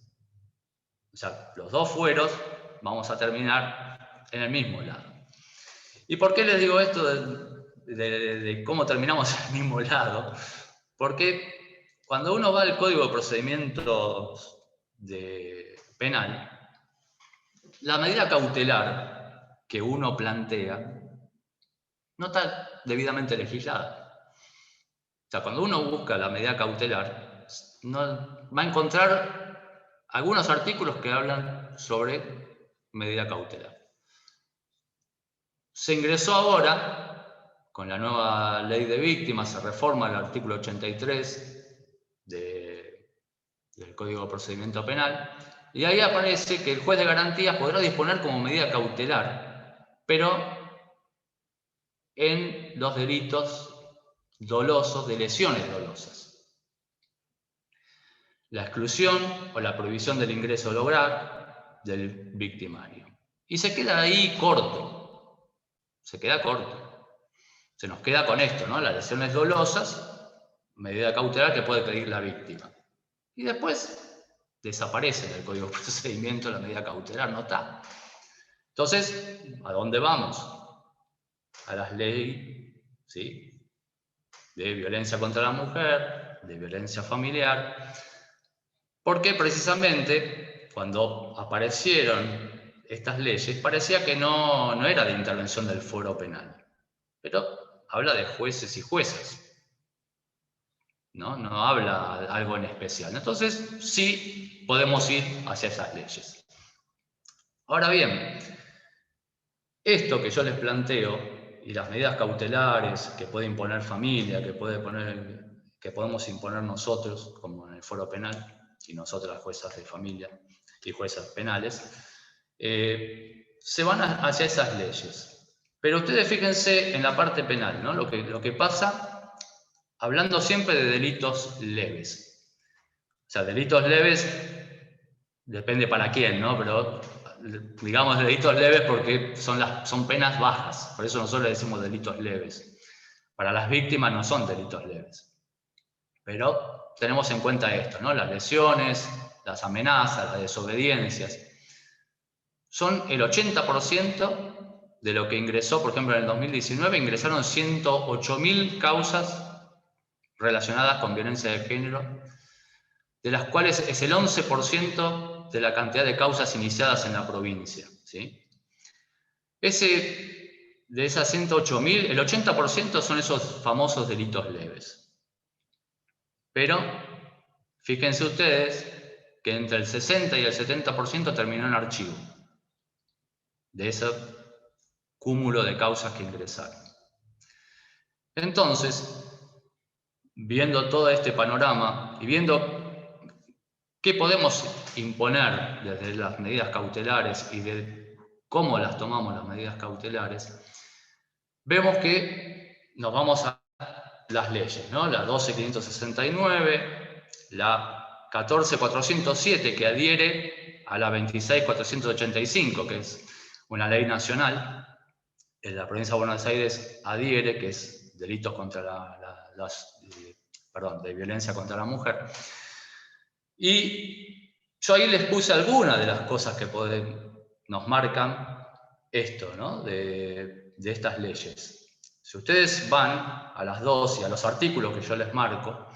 O sea, los 2 fueros vamos a terminar en el mismo lado. ¿Y por qué les digo esto de cómo terminamos en el mismo lado? Porque cuando uno va al Código de Procedimientos penal, la medida cautelar que uno plantea no está debidamente legislada. O sea, cuando uno busca la medida cautelar, va a encontrar algunos artículos que hablan sobre medida cautelar. Se ingresó ahora, con la nueva ley de víctimas, se reforma el artículo 83 del Código de Procedimiento Penal, y ahí aparece que el juez de garantías podrá disponer como medida cautelar, pero en los delitos dolosos, de lesiones dolosas. La exclusión o la prohibición del ingreso al hogar del victimario. Y se queda ahí corto. Se queda corto. Se nos queda con esto, ¿no? Las lesiones dolosas, medida cautelar que puede pedir la víctima. Y después desaparece del Código de Procedimiento la medida cautelar, no está. Entonces, ¿a dónde vamos? A las leyes, ¿sí?, de violencia contra la mujer, de violencia familiar, porque precisamente cuando aparecieron estas leyes parecía que no era de intervención del fuero penal, pero habla de jueces y juezas, no habla de algo en especial. Entonces sí podemos ir hacia esas leyes. Ahora bien, esto que yo les planteo y las medidas cautelares que puede imponer familia, que podemos imponer nosotros, como en el fuero penal, y nosotras juezas de familia y juezas penales, se van hacia esas leyes. Pero ustedes fíjense en la parte penal, ¿no? Lo que pasa, hablando siempre de delitos leves. O sea, delitos leves, depende para quién, ¿no? Pero digamos delitos leves porque son penas bajas, por eso nosotros le decimos delitos leves. Para las víctimas no son delitos leves. Pero tenemos en cuenta esto, ¿no? Las lesiones, las amenazas, las desobediencias. Son el 80% de lo que ingresó, por ejemplo, en el 2019, ingresaron 108.000 causas relacionadas con violencia de género, de las cuales es el 11% de la cantidad de causas iniciadas en la provincia, ¿sí? De esas 108.000, el 80% son esos famosos delitos leves. Pero fíjense ustedes que entre el 60 y el 70% terminó en archivo de ese cúmulo de causas que ingresaron. Entonces, viendo todo este panorama y viendo qué podemos imponer desde las medidas cautelares y de cómo las tomamos las medidas cautelares, vemos que nos vamos a las leyes, ¿no? La 12.569, la 14.407 que adhiere a la 26.485, que es una ley nacional. En la provincia de Buenos Aires adhiere, que es delitos contra de violencia contra la mujer. Y yo ahí les puse algunas de las cosas que nos marcan esto, ¿no? de estas leyes. Si ustedes van a las dos y a los artículos que yo les marco,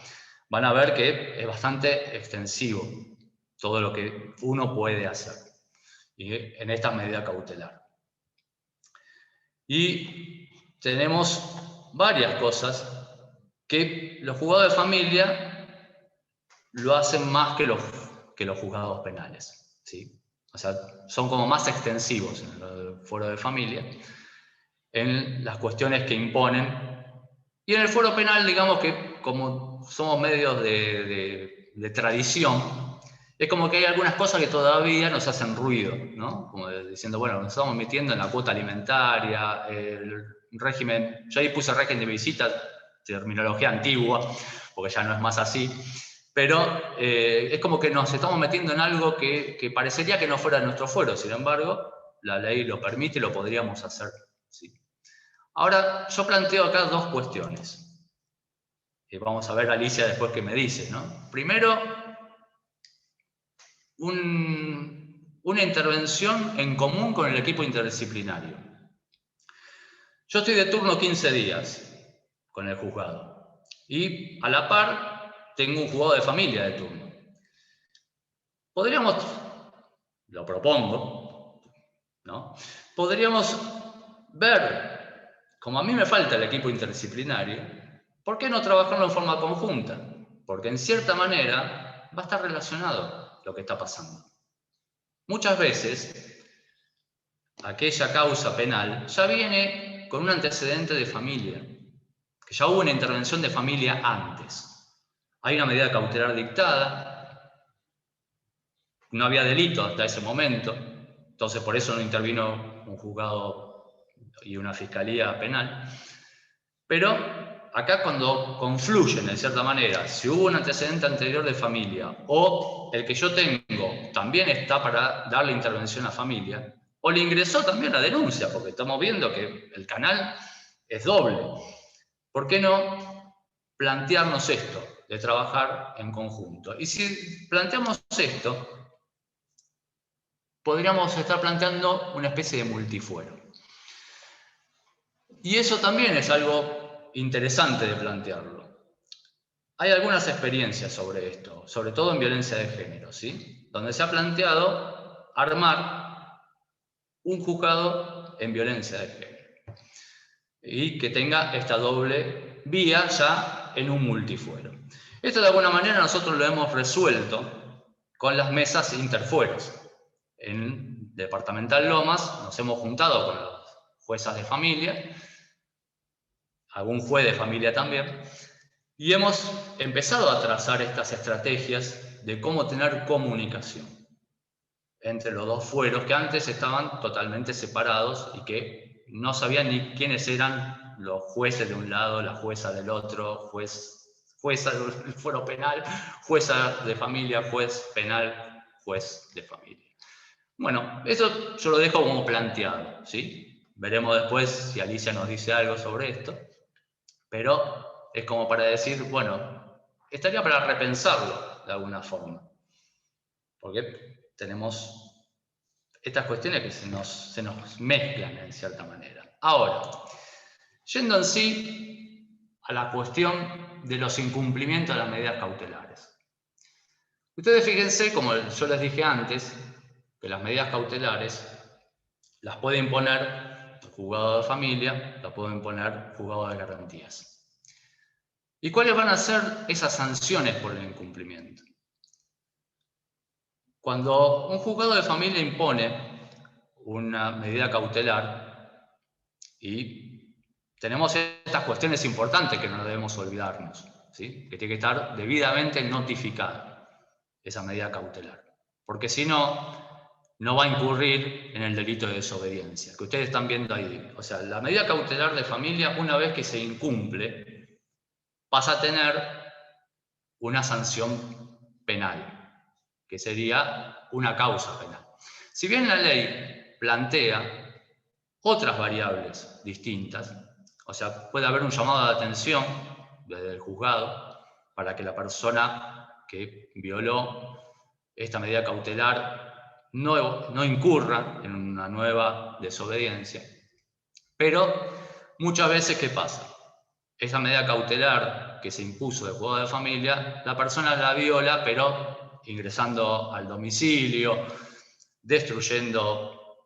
van a ver que es bastante extensivo todo lo que uno puede hacer en esta medida cautelar. Y tenemos varias cosas que los juzgados de familia lo hacen más que los juzgados penales, ¿sí? O sea, son como más extensivos en el fuero de familia, en las cuestiones que imponen. Y en el fuero penal, digamos que como somos medios de tradición, es como que hay algunas cosas que todavía nos hacen ruido, ¿no? Como diciendo, bueno, nos estamos metiendo en la cuota alimentaria, el régimen, yo ahí puse régimen de visitas, terminología antigua, porque ya no es más así, pero es como que nos estamos metiendo en algo que parecería que no fuera nuestro fuero, sin embargo, la ley lo permite y lo podríamos hacer, sí. Ahora, yo planteo acá dos cuestiones. Vamos a ver, Alicia, después qué me dice, ¿no? Primero, una intervención en común con el equipo interdisciplinario. Yo estoy de turno 15 días con el juzgado y a la par tengo un juzgado de familia de turno. Lo propongo, ¿no? Podríamos ver, como a mí me falta el equipo interdisciplinario, ¿por qué no trabajarlo en forma conjunta? Porque en cierta manera va a estar relacionado lo que está pasando. Muchas veces, aquella causa penal ya viene con un antecedente de familia, que ya hubo una intervención de familia antes. Hay una medida cautelar dictada, no había delito hasta ese momento, entonces por eso no intervino un juzgado y una fiscalía penal. Pero acá cuando confluyen de cierta manera, si hubo un antecedente anterior de familia o el que yo tengo también está para darle intervención a familia, o le ingresó también la denuncia, porque estamos viendo que el canal es doble. ¿Por qué no plantearnos esto, de trabajar en conjunto? Y si planteamos esto, podríamos estar planteando una especie de multifuero. Y eso también es algo interesante de plantearlo. Hay algunas experiencias sobre esto, sobre todo en violencia de género, ¿sí? Donde se ha planteado armar un juzgado en violencia de género y que tenga esta doble vía ya en un multifuero. Esto de alguna manera nosotros lo hemos resuelto con las mesas interfueros. En Departamental Lomas nos hemos juntado con las juezas de familia, algún juez de familia también, y hemos empezado a trazar estas estrategias de cómo tener comunicación entre los dos fueros que antes estaban totalmente separados y que no sabían ni quiénes eran los jueces de un lado, la jueza del otro, jueza del fuero penal, jueza de familia, juez penal, juez de familia. Bueno, eso yo lo dejo como planteado, ¿sí? Veremos después si Alicia nos dice algo sobre esto, pero es como para decir, bueno, estaría para repensarlo de alguna forma, porque tenemos estas cuestiones que se nos mezclan en cierta manera. Ahora, yendo en sí a la cuestión de los incumplimientos de las medidas cautelares. Ustedes fíjense, como yo les dije antes, que las medidas cautelares las puede imponer el juzgado de familia, las puede imponer el juzgado de garantías. ¿Y cuáles van a ser esas sanciones por el incumplimiento? Cuando un juzgado de familia impone una medida cautelar, y tenemos estas cuestiones importantes que no debemos olvidarnos, ¿sí? Que tiene que estar debidamente notificada esa medida cautelar, porque si no, no va a incurrir en el delito de desobediencia, que ustedes están viendo ahí. O sea, la medida cautelar de familia, una vez que se incumple, pasa a tener una sanción penal, que sería una causa penal. Si bien la ley plantea otras variables distintas, o sea, puede haber un llamado de atención desde el juzgado para que la persona que violó esta medida cautelar no incurra en una nueva desobediencia. Pero muchas veces, ¿qué pasa? Esa medida cautelar que se impuso de juzgado de familia, la persona la viola, pero ingresando al domicilio, destruyendo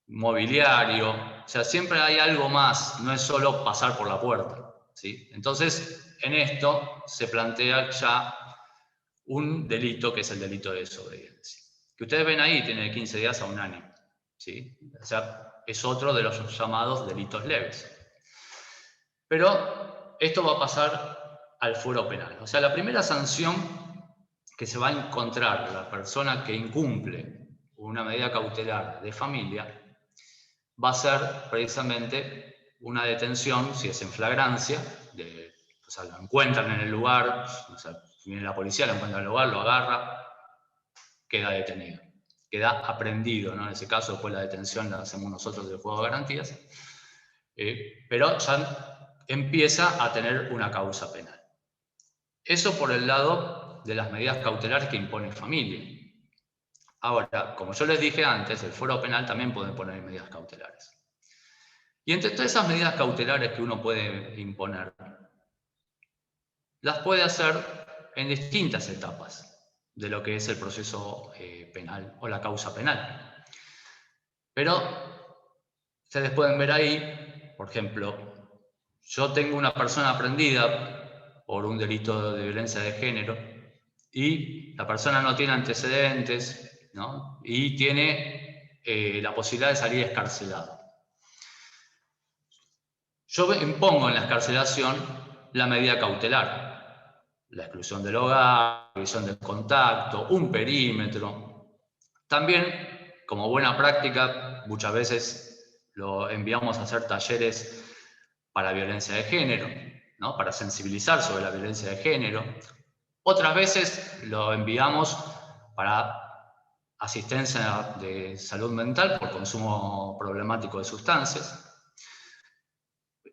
mobiliario, o sea, siempre hay algo más, no es solo pasar por la puerta, ¿sí? Entonces, en esto se plantea ya un delito que es el delito de desobediencia. Que ustedes ven ahí, tiene de 15 días a 1 año, ¿sí? O sea, es otro de los llamados delitos leves. Pero esto va a pasar al fuero penal. O sea, la primera sanción que se va a encontrar la persona que incumple una medida cautelar de familia va a ser precisamente una detención, si es en flagrancia, o sea, lo encuentran en el lugar, o sea, viene la policía, lo encuentra en el lugar, lo agarra, queda detenido, queda aprehendido, ¿no? En ese caso, después la detención la hacemos nosotros del juzgado de garantías, pero ya empieza a tener una causa penal. Eso por el lado de las medidas cautelares que impone familia. Ahora, como yo les dije antes, el fuero penal también puede imponer medidas cautelares. Y entre todas esas medidas cautelares que uno puede imponer, las puede hacer en distintas etapas de lo que es el proceso penal o la causa penal. Pero Ustedes pueden ver ahí, por ejemplo, yo tengo una persona prendida por un delito de violencia de género y la persona no tiene antecedentes, ¿no? Y tiene la posibilidad de salir excarcelado. Yo impongo en la excarcelación la medida cautelar, la exclusión del hogar, la prohibición del contacto, un perímetro. También, como buena práctica, muchas veces lo enviamos a hacer talleres para violencia de género, ¿no? Para sensibilizar sobre la violencia de género. Otras veces lo enviamos para asistencia de salud mental por consumo problemático de sustancias.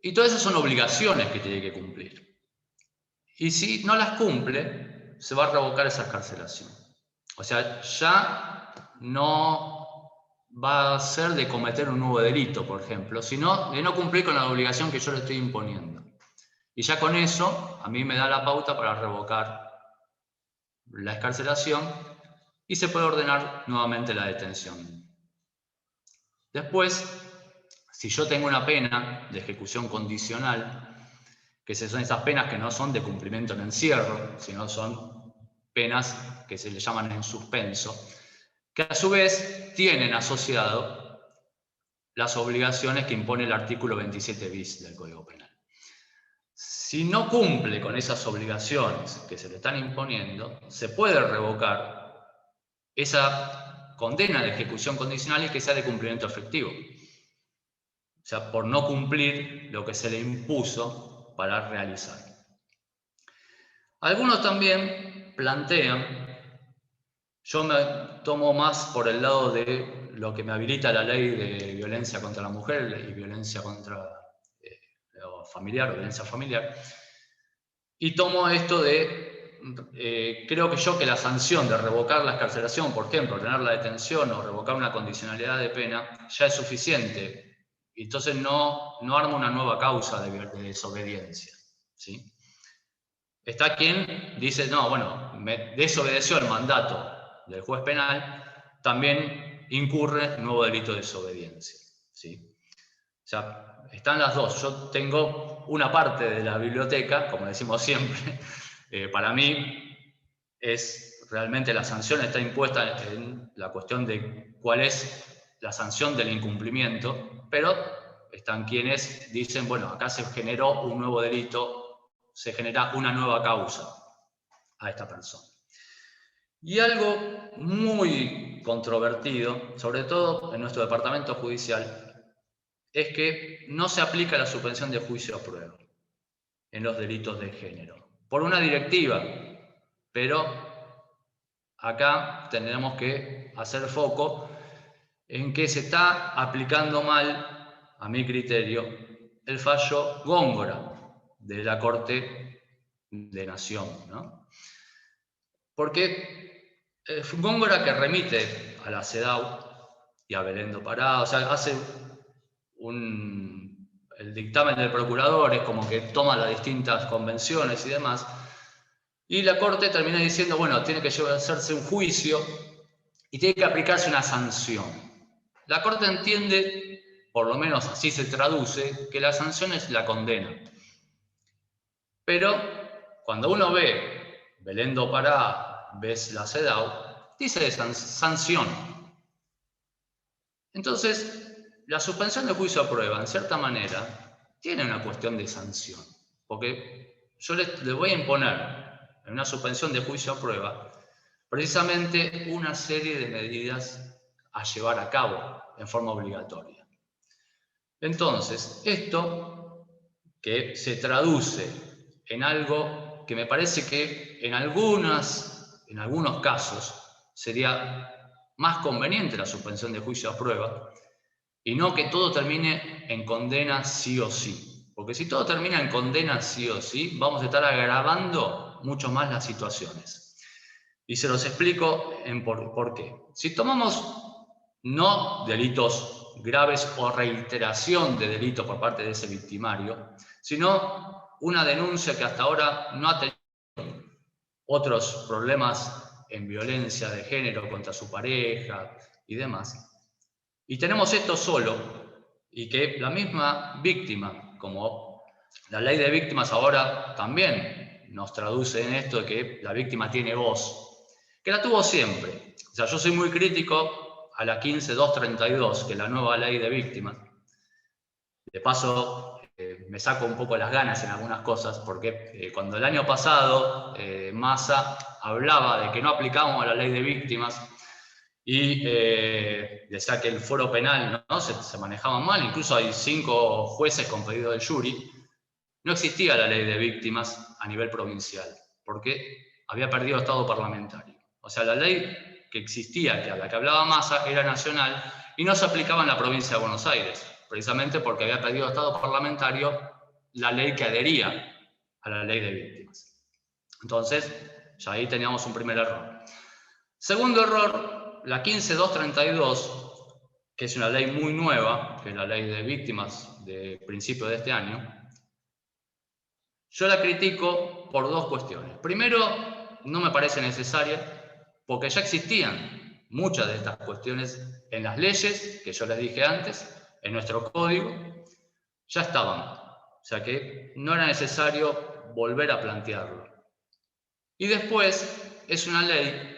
Y todas esas son obligaciones que tiene que cumplir. Y si no las cumple, se va a revocar esa excarcelación. O sea, ya no va a ser de cometer un nuevo delito, por ejemplo, sino de no cumplir con la obligación que yo le estoy imponiendo. Y ya con eso, a mí me da la pauta para revocar la excarcelación y se puede ordenar nuevamente la detención. Después, si yo tengo una pena de ejecución condicional, que son esas penas que no son de cumplimiento en encierro, sino son penas que se le llaman en suspenso, que a su vez tienen asociado las obligaciones que impone el artículo 27 bis del Código Penal. Si no cumple con esas obligaciones que se le están imponiendo, se puede revocar esa condena de ejecución condicional y que sea de cumplimiento efectivo. O sea, por no cumplir lo que se le impuso para realizar. Algunos también plantean, yo me tomo más por el lado de lo que me habilita la ley de violencia contra la mujer y violencia contra familiar o violencia familiar, y tomo esto de, creo que la sanción de revocar la excarcelación, por ejemplo, ordenar la detención o revocar una condicionalidad de pena, ya es suficiente. Entonces no armo una nueva causa de desobediencia, ¿sí? Está quien dice, no, bueno, me desobedeció el mandato del juez penal, también incurre nuevo delito de desobediencia, ¿sí? O sea, están las dos. Yo tengo una parte de la biblioteca, como decimos siempre, para mí realmente la sanción está impuesta en la cuestión de cuál es la sanción del incumplimiento, pero están quienes dicen, bueno, acá se generó un nuevo delito, se genera una nueva causa a esta persona. Y algo muy controvertido, sobre todo en nuestro departamento judicial, es que no se aplica la suspensión de juicio a prueba en los delitos de género, por una directiva, pero acá tendremos que hacer foco en que se está aplicando mal, a mi criterio, el fallo Góngora de la Corte de Nación, ¿no? Porque Góngora, que remite a la CEDAW y a Belén do Pará, o sea, hace el dictamen del procurador, es como que toma las distintas convenciones y demás, y la Corte termina diciendo, bueno, tiene que hacerse un juicio y tiene que aplicarse una sanción. La Corte entiende, por lo menos así se traduce, que la sanción es la condena. Pero cuando uno ve Belén do Pará, ves la CEDAW, dice sanción. Entonces, la suspensión de juicio a prueba, en cierta manera, tiene una cuestión de sanción. Porque yo le voy a imponer en una suspensión de juicio a prueba precisamente una serie de medidas a llevar a cabo en forma obligatoria. Entonces, esto que se traduce en algo que me parece que en algunos casos sería más conveniente la suspensión de juicio a prueba y no que todo termine en condena sí o sí. Porque si todo termina en condena sí o sí, vamos a estar agravando mucho más las situaciones. Y se los explico por qué. Si tomamos no delitos graves o reiteración de delitos por parte de ese victimario, sino una denuncia que hasta ahora no ha tenido otros problemas en violencia de género contra su pareja y demás, y tenemos esto solo, y que la misma víctima, como la ley de víctimas ahora también nos traduce en esto de que la víctima tiene voz, que la tuvo siempre. O sea, yo soy muy crítico a la 15.232, que es la nueva ley de víctimas. De paso, me saco un poco las ganas en algunas cosas, porque cuando el año pasado Massa hablaba de que no aplicábamos la ley de víctimas y decía que el fuero penal, ¿no? se manejaba mal, incluso hay 5 jueces con pedido del jury, no existía la ley de víctimas a nivel provincial, porque había perdido estado parlamentario. O sea, la ley que existía, que a la que hablaba Massa, era nacional y no se aplicaba en la provincia de Buenos Aires, precisamente porque había perdido estado parlamentario la ley que adhería a la ley de víctimas. Entonces, ya ahí teníamos un primer error. Segundo error, la 15.232, que es una ley muy nueva, que es la ley de víctimas de principio de este año, yo la critico por 2 cuestiones. Primero, no me parece necesaria, porque ya existían muchas de estas cuestiones en las leyes, que yo les dije antes, en nuestro código, ya estaban. O sea que no era necesario volver a plantearlo. Y después, es una ley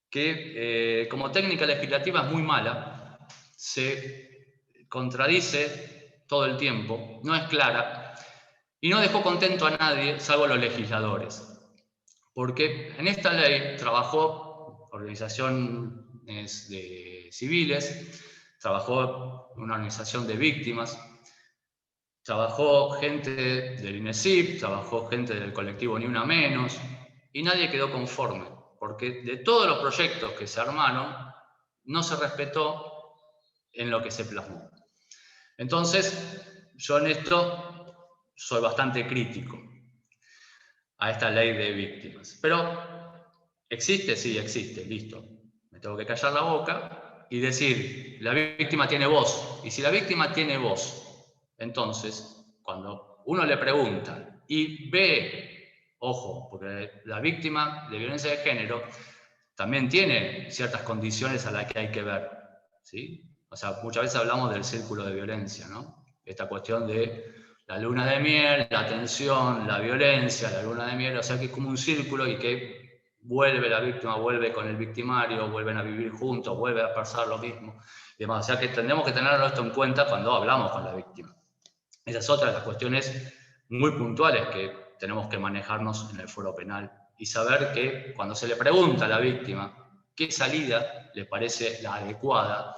que como técnica legislativa es muy mala, se contradice todo el tiempo, no es clara y no dejó contento a nadie, salvo los legisladores. Porque en esta ley trabajó organizaciones civiles, trabajó una organización de víctimas, trabajó gente del INESIP, trabajó gente del colectivo Ni Una Menos, y nadie quedó conforme, porque de todos los proyectos que se armaron, no se respetó en lo que se plasmó. Entonces, yo en esto soy bastante crítico a esta ley de víctimas. Pero, ¿existe? Sí, existe, listo. Me tengo que callar la boca y decir, la víctima tiene voz. Y si la víctima tiene voz, entonces, cuando uno le pregunta y ve, ojo, porque la víctima de violencia de género también tiene ciertas condiciones a las que hay que ver, ¿sí? O sea, muchas veces hablamos del círculo de violencia, ¿no? Esta cuestión de la luna de miel, la tensión, la violencia, la luna de miel, o sea que es como un círculo y que vuelve la víctima, vuelve con el victimario, vuelven a vivir juntos, vuelve a pasar lo mismo y demás. O sea que tenemos que tenerlo esto en cuenta cuando hablamos con la víctima. Esa es otra de las cuestiones muy puntuales que tenemos que manejarnos en el fuero penal y saber que cuando se le pregunta a la víctima qué salida le parece la adecuada,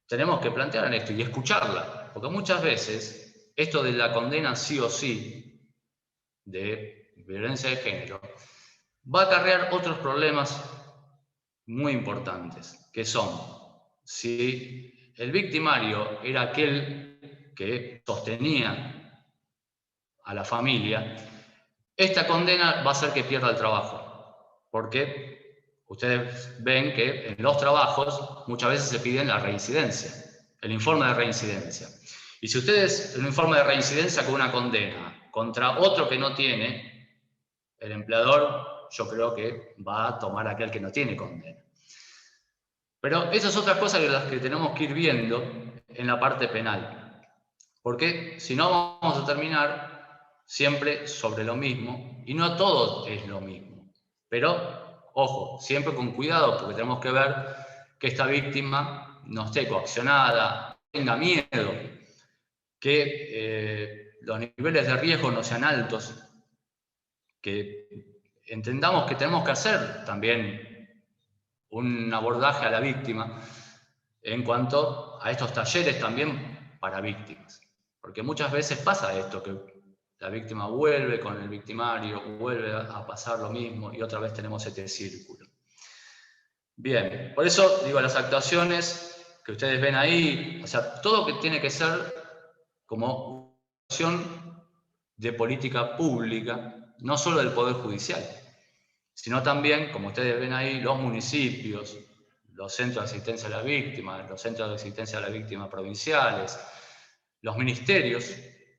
tenemos que plantear en esto y escucharla, porque muchas veces esto de la condena sí o sí de violencia de género va a acarrear otros problemas muy importantes, que son si el victimario era aquel que sostenía a la familia, esta condena va a hacer que pierda el trabajo, porque ustedes ven que en los trabajos muchas veces se piden la reincidencia, el informe de reincidencia. Y si ustedes un informe de reincidencia con una condena contra otro que no tiene, el empleador yo creo que va a tomar aquel que no tiene condena. Pero esas otras cosas que las que tenemos que ir viendo en la parte penal, porque si no vamos a terminar siempre sobre lo mismo, y no todo es lo mismo. Pero, ojo, siempre con cuidado, porque tenemos que ver que esta víctima no esté coaccionada, tenga miedo, que los niveles de riesgo no sean altos, que entendamos que tenemos que hacer también un abordaje a la víctima en cuanto a estos talleres también para víctimas. Porque muchas veces pasa esto, que la víctima vuelve con el victimario, vuelve a pasar lo mismo y otra vez tenemos este círculo. Bien, por eso digo, las actuaciones que ustedes ven ahí, o sea, todo que tiene que ser como una acción de política pública, no solo del Poder Judicial, sino también, como ustedes ven ahí, los municipios, los centros de asistencia a la víctima, los centros de asistencia a la víctima provinciales, los ministerios,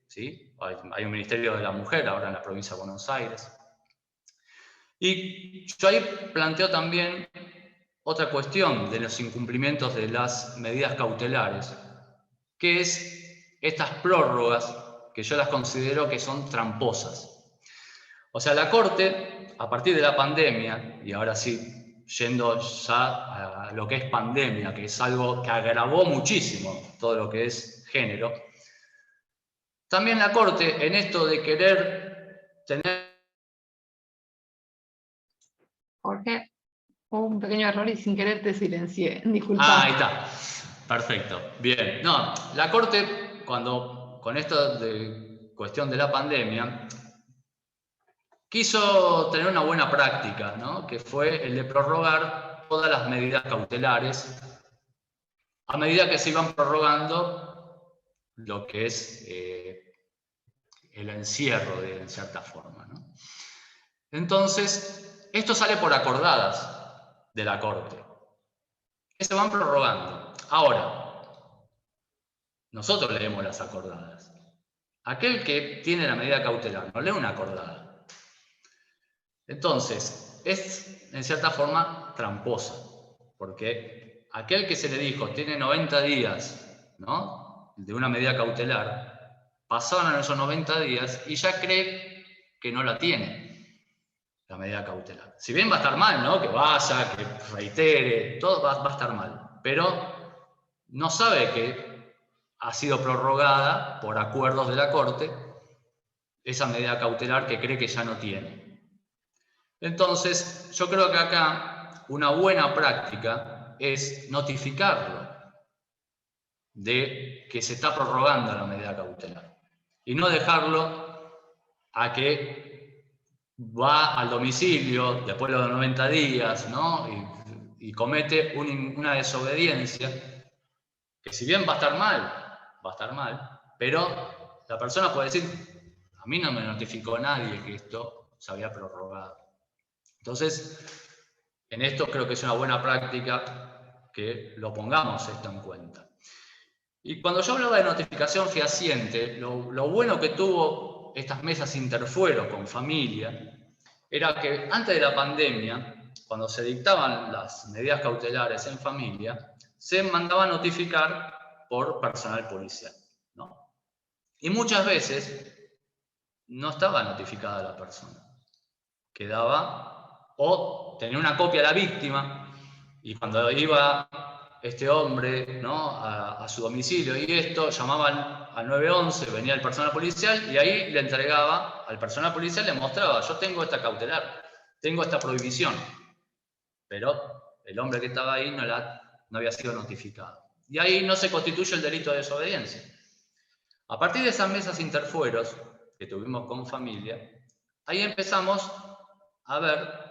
¿sí? Hay un Ministerio de la Mujer ahora en la provincia de Buenos Aires. Y yo ahí planteo también otra cuestión de los incumplimientos de las medidas cautelares, que es estas prórrogas que yo las considero que son tramposas. O sea, la Corte, a partir de la pandemia, y ahora sí, yendo ya a lo que es pandemia, que es algo que agravó muchísimo todo lo que es género, también la Corte, en esto de querer tener... Jorge, hubo un pequeño error y sin querer te silencié. Disculpa. ahí está. Perfecto. Bien. No, la Corte, con esto de cuestión de la pandemia, quiso tener una buena práctica, ¿no? Que fue el de prorrogar todas las medidas cautelares a medida que se iban prorrogando lo que es el encierro, en cierta forma, ¿no? Entonces, esto sale por acordadas de la Corte, que se van prorrogando. Ahora, nosotros leemos las acordadas. Aquel que tiene la medida cautelar no lee una acordada. Entonces, es en cierta forma tramposa, porque aquel que se le dijo tiene 90 días, ¿no?, de una medida cautelar, pasaron esos 90 días y ya cree que no la tiene, la medida cautelar. Si bien va a estar mal, ¿no?, que vaya, que reitere, todo va a estar mal, pero no sabe que ha sido prorrogada por acuerdos de la Corte esa medida cautelar que cree que ya no tiene. Entonces, yo creo que acá una buena práctica es notificarlo de que se está prorrogando la medida cautelar y no dejarlo a que va al domicilio después de los 90 días, ¿no?, y comete una desobediencia que, si bien va a estar mal, pero la persona puede decir: a mí no me notificó nadie que esto se había prorrogado. Entonces, en esto creo que es una buena práctica que lo pongamos esto en cuenta. Y cuando yo hablaba de notificación fehaciente, lo bueno que tuvo estas mesas interfuero con familia era que antes de la pandemia, cuando se dictaban las medidas cautelares en familia, se mandaba a notificar por personal policial, ¿no? Y muchas veces no estaba notificada la persona. Quedaba, o tenía una copia la víctima, y cuando iba este hombre, ¿no?, a su domicilio y esto, llamaban al 911, venía el personal policial y ahí le entregaba al personal policial, le mostraba: yo tengo esta cautelar, tengo esta prohibición, pero el hombre que estaba ahí no había sido notificado. Y ahí no se constituye el delito de desobediencia. A partir de esas mesas interfueros que tuvimos con familia, ahí empezamos a ver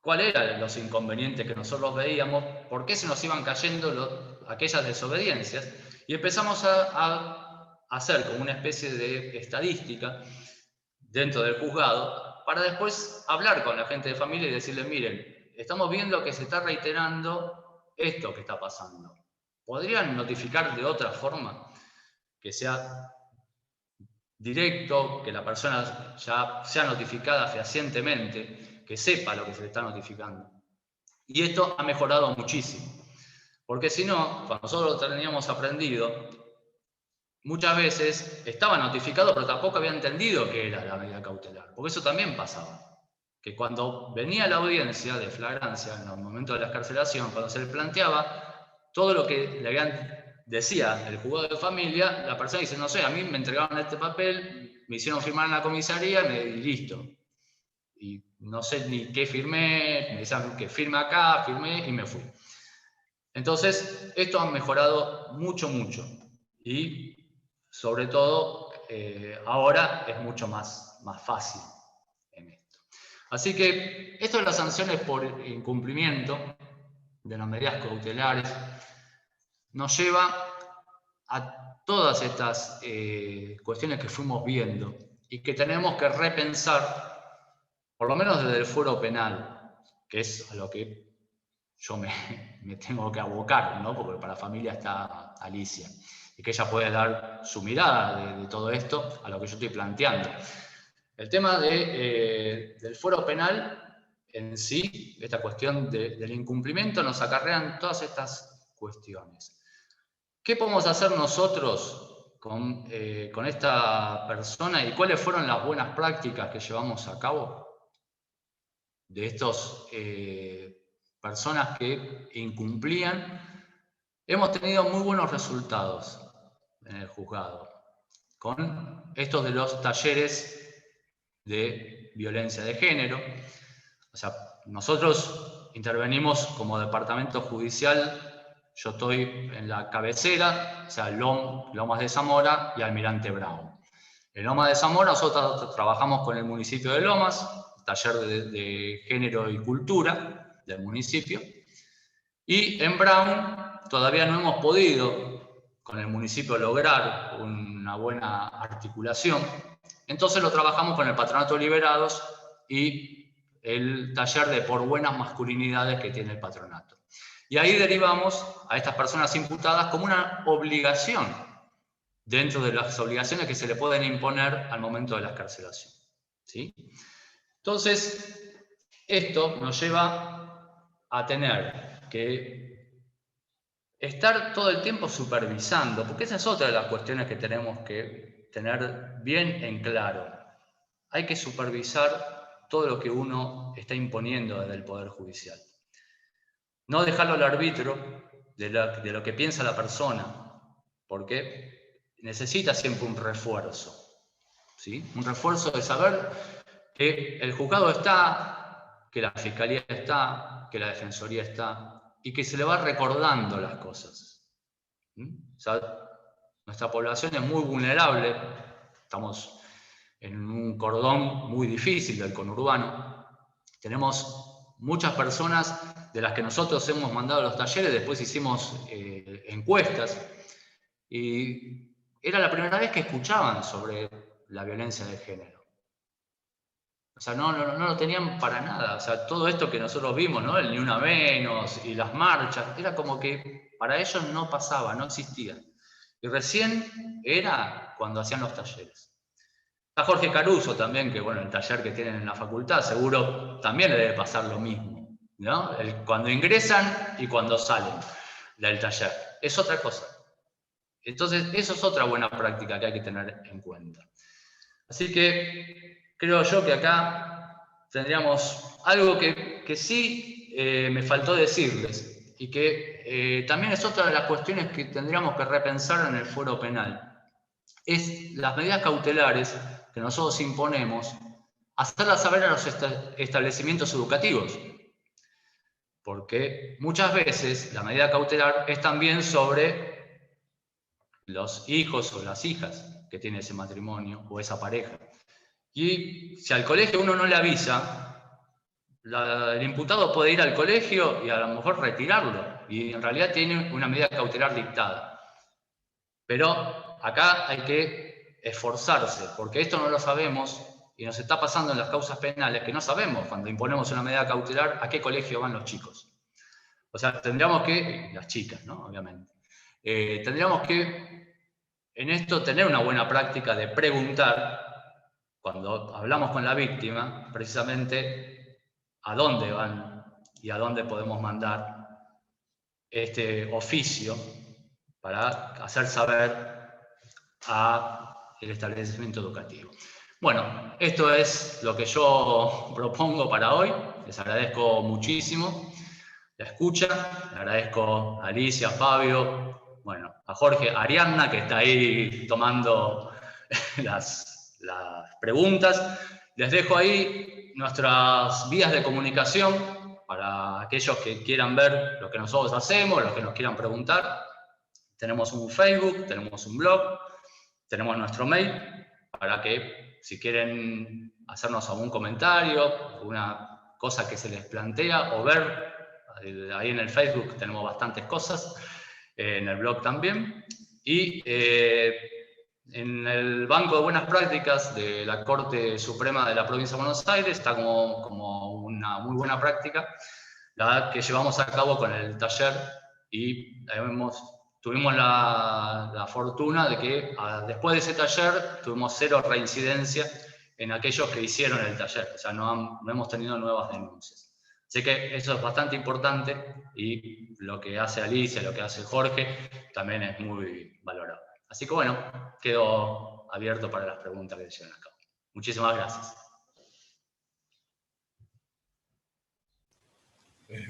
cuáles eran los inconvenientes que nosotros veíamos, por qué se nos iban cayendo aquellas desobediencias, y empezamos a hacer como una especie de estadística dentro del juzgado para después hablar con la gente de familia y decirle: miren, estamos viendo que se está reiterando esto que está pasando. ¿Podrían notificar de otra forma? Que sea directo, que la persona ya sea notificada fehacientemente, que sepa lo que se le está notificando. Y esto ha mejorado muchísimo, porque si no, cuando nosotros lo teníamos aprendido, muchas veces estaba notificado, pero tampoco había entendido qué era la medida cautelar, porque eso también pasaba, que cuando venía la audiencia de flagrancia, en el momento de la excarcelación, cuando se le planteaba todo lo que le habían decía el juzgado de familia, la persona dice: no sé, a mí me entregaron este papel, me hicieron firmar en la comisaría y listo. Y no sé ni qué firmé, me decían que firme acá, firmé y me fui. Entonces, esto ha mejorado mucho, mucho. Y sobre todo, ahora es mucho más fácil en esto. Así que esto de las sanciones por incumplimiento de las medidas cautelares nos lleva a todas estas cuestiones que fuimos viendo y que tenemos que repensar, por lo menos desde el fuero penal, que es a lo que yo me tengo que abocar, ¿no?, porque para familia está Alicia, y que ella puede dar su mirada de todo esto a lo que yo estoy planteando. El tema del fuero penal en sí, esta cuestión del incumplimiento, nos acarrean todas estas cuestiones. ¿Qué podemos hacer nosotros con esta persona y cuáles fueron las buenas prácticas que llevamos a cabo de estas personas que incumplían? Hemos tenido muy buenos resultados en el juzgado con estos de los talleres de violencia de género. O sea, nosotros intervenimos como departamento judicial. Yo estoy en la cabecera, o sea, Lomas de Zamora y Almirante Brown. En Lomas de Zamora nosotros trabajamos con el municipio de Lomas, taller de género y cultura del municipio. Y en Brown todavía no hemos podido con el municipio lograr una buena articulación. Entonces lo trabajamos con el Patronato de Liberados y el taller de por buenas masculinidades que tiene el patronato. Y ahí derivamos a estas personas imputadas como una obligación dentro de las obligaciones que se le pueden imponer al momento de la excarcelación. ¿Sí? Entonces, esto nos lleva a tener que estar todo el tiempo supervisando, porque esa es otra de las cuestiones que tenemos que tener bien en claro. Hay que supervisar todo lo que uno está imponiendo desde el Poder Judicial. No dejarlo al arbitrio de lo que piensa la persona, porque necesita siempre un refuerzo. ¿Sí? Un refuerzo de saber que el juzgado está, que la fiscalía está, que la defensoría está, y que se le va recordando las cosas. O sea, nuestra población es muy vulnerable, estamos en un cordón muy difícil del conurbano. Tenemos muchas personas de las que nosotros hemos mandado a los talleres, después hicimos encuestas, y era la primera vez que escuchaban sobre la violencia de género. O sea, no lo tenían para nada. O sea, todo esto que nosotros vimos, ¿no? El Ni Una Menos y las marchas, era como que para ellos no pasaba, no existía. Y recién era cuando hacían los talleres. Está Jorge Caruso también, que bueno, el taller que tienen en la facultad, seguro también le debe pasar lo mismo, ¿no? Cuando ingresan y cuando salen del taller. Es otra cosa. Entonces, eso es otra buena práctica que hay que tener en cuenta. Así que creo yo que acá tendríamos algo que sí me faltó decirles y que también es otra de las cuestiones que tendríamos que repensar en el fuero penal. Es las medidas cautelares que nosotros imponemos, hacerlas saber a los establecimientos educativos. Porque muchas veces la medida cautelar es también sobre los hijos o las hijas que tiene ese matrimonio o esa pareja. Y si al colegio uno no le avisa, el imputado puede ir al colegio y a lo mejor retirarlo. Y en realidad tiene una medida cautelar dictada. Pero acá hay que esforzarse, porque esto no lo sabemos y nos está pasando en las causas penales que no sabemos cuando imponemos una medida cautelar a qué colegio van los chicos. O sea, tendríamos que, las chicas, ¿no? Obviamente. Tendríamos que en esto tener una buena práctica de preguntar, cuando hablamos con la víctima, precisamente a dónde van y a dónde podemos mandar este oficio para hacer saber al establecimiento educativo. Bueno, esto es lo que yo propongo para hoy. Les agradezco muchísimo la escucha. Le agradezco a Alicia, a Fabio, bueno, a Jorge, a Ariadna, que está ahí tomando las preguntas. Les dejo ahí nuestras vías de comunicación para aquellos que quieran ver lo que nosotros hacemos, los que nos quieran preguntar. Tenemos un Facebook, tenemos un blog, tenemos nuestro mail, para que si quieren hacernos algún comentario, alguna cosa que se les plantea o ver, ahí en el Facebook tenemos bastantes cosas, en el blog también. Y en el Banco de Buenas Prácticas de la Corte Suprema de la Provincia de Buenos Aires está como una muy buena práctica, la que llevamos a cabo con el taller y tuvimos la fortuna de que después de ese taller tuvimos 0 reincidencia en aquellos que hicieron el taller, o sea, no hemos tenido nuevas denuncias. Así que eso es bastante importante y lo que hace Alicia, lo que hace Jorge, también es muy valorado. Así que bueno, quedo abierto para las preguntas que se lleven a cabo. Muchísimas gracias.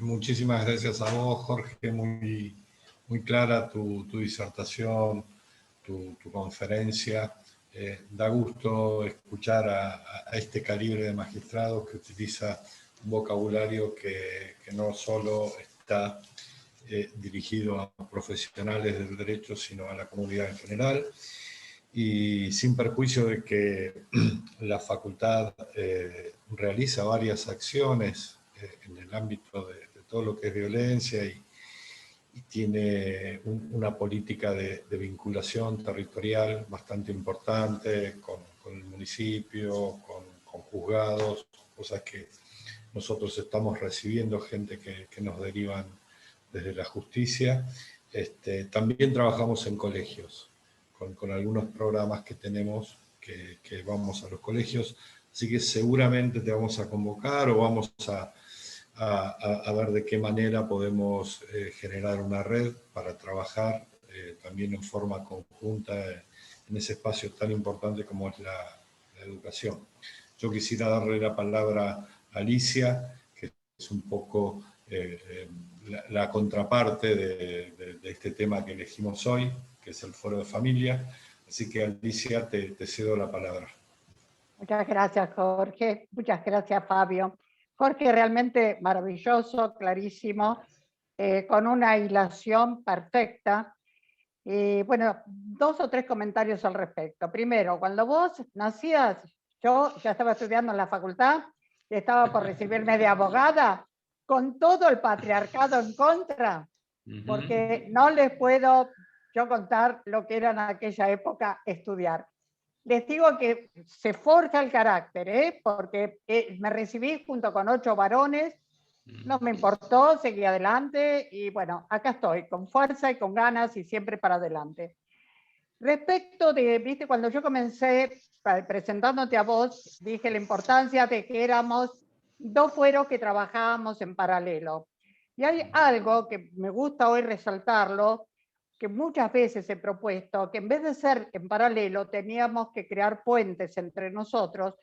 Muchísimas gracias a vos, Jorge, muy clara tu disertación, tu conferencia. Da gusto escuchar a este calibre de magistrados que utiliza un vocabulario que no solo está dirigido a profesionales del derecho, sino a la comunidad en general, y sin perjuicio de que la facultad realiza varias acciones en el ámbito de todo lo que es violencia y tiene una política de vinculación territorial bastante importante con el municipio, con juzgados, cosas que nosotros estamos recibiendo gente que nos derivan desde la justicia. También trabajamos en colegios, con algunos programas que tenemos que vamos a los colegios, así que seguramente te vamos a convocar o vamos a ver de qué manera podemos generar una red para trabajar también en forma conjunta en ese espacio tan importante como es la educación. Yo quisiera darle la palabra a Alicia, que es un poco la contraparte de este tema que elegimos hoy, que es el Foro de Familia. Así que, Alicia, te cedo la palabra. Muchas gracias, Jorge. Muchas gracias, Fabio. Jorge, realmente maravilloso, clarísimo, con una hilación perfecta. Bueno, 2 o 3 comentarios al respecto. Primero, cuando vos nacías, yo ya estaba estudiando en la facultad, estaba por recibirme de abogada, con todo el patriarcado en contra, porque no les puedo yo contar lo que era en aquella época estudiar. Les digo que se forja el carácter, porque me recibí junto con 8 varones, no me importó, seguí adelante y bueno, acá estoy, con fuerza y con ganas y siempre para adelante. Respecto de, viste, cuando yo comencé presentándote a vos, dije la importancia de que éramos 2 fueros que trabajábamos en paralelo. Y hay algo que me gusta hoy resaltarlo, que muchas veces he propuesto, que en vez de ser en paralelo, teníamos que crear puentes entre nosotros,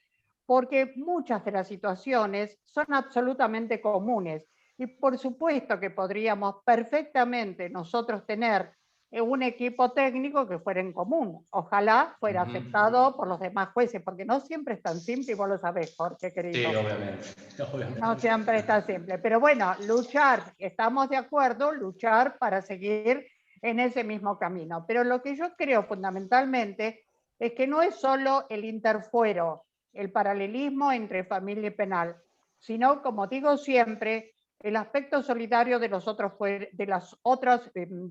porque muchas de las situaciones son absolutamente comunes. Y por supuesto que podríamos perfectamente nosotros tener un equipo técnico que fuera en común. Ojalá fuera aceptado por los demás jueces, porque no siempre es tan simple y vos lo sabés, Jorge, querido. Sí, obviamente. No siempre es tan simple. Pero bueno, luchar, estamos de acuerdo, luchar para seguir en ese mismo camino. Pero lo que yo creo fundamentalmente es que no es solo el interfuero, el paralelismo entre familia y penal, sino, como digo siempre, el aspecto solidario de los otros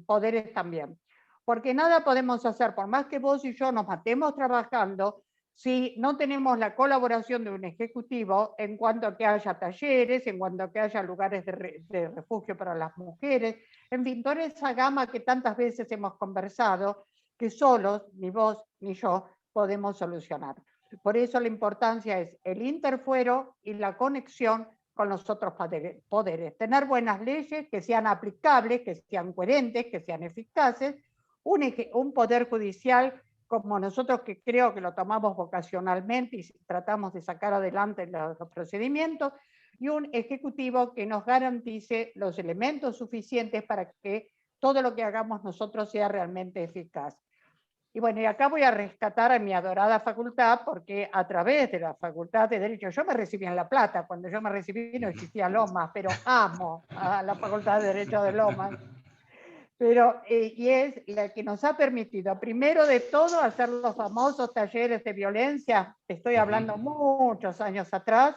poderes también. Porque nada podemos hacer, por más que vos y yo nos matemos trabajando, si no tenemos la colaboración de un ejecutivo en cuanto a que haya talleres, en cuanto a que haya lugares de refugio para las mujeres, en fin, toda esa gama que tantas veces hemos conversado, que solos, ni vos ni yo, podemos solucionar. Por eso la importancia es el interfuero y la conexión con los otros poderes. Tener buenas leyes que sean aplicables, que sean coherentes, que sean eficaces, un poder judicial como nosotros, que creo que lo tomamos vocacionalmente y tratamos de sacar adelante los procedimientos, y un ejecutivo que nos garantice los elementos suficientes para que todo lo que hagamos nosotros sea realmente eficaz. Y bueno, y acá voy a rescatar a mi adorada facultad, porque a través de la Facultad de Derecho, yo me recibí en La Plata, cuando yo me recibí no existía Lomas, pero amo a la Facultad de Derecho de Lomas. Pero, y es la que nos ha permitido, primero de todo, hacer los famosos talleres de violencia. Estoy hablando muchos años atrás.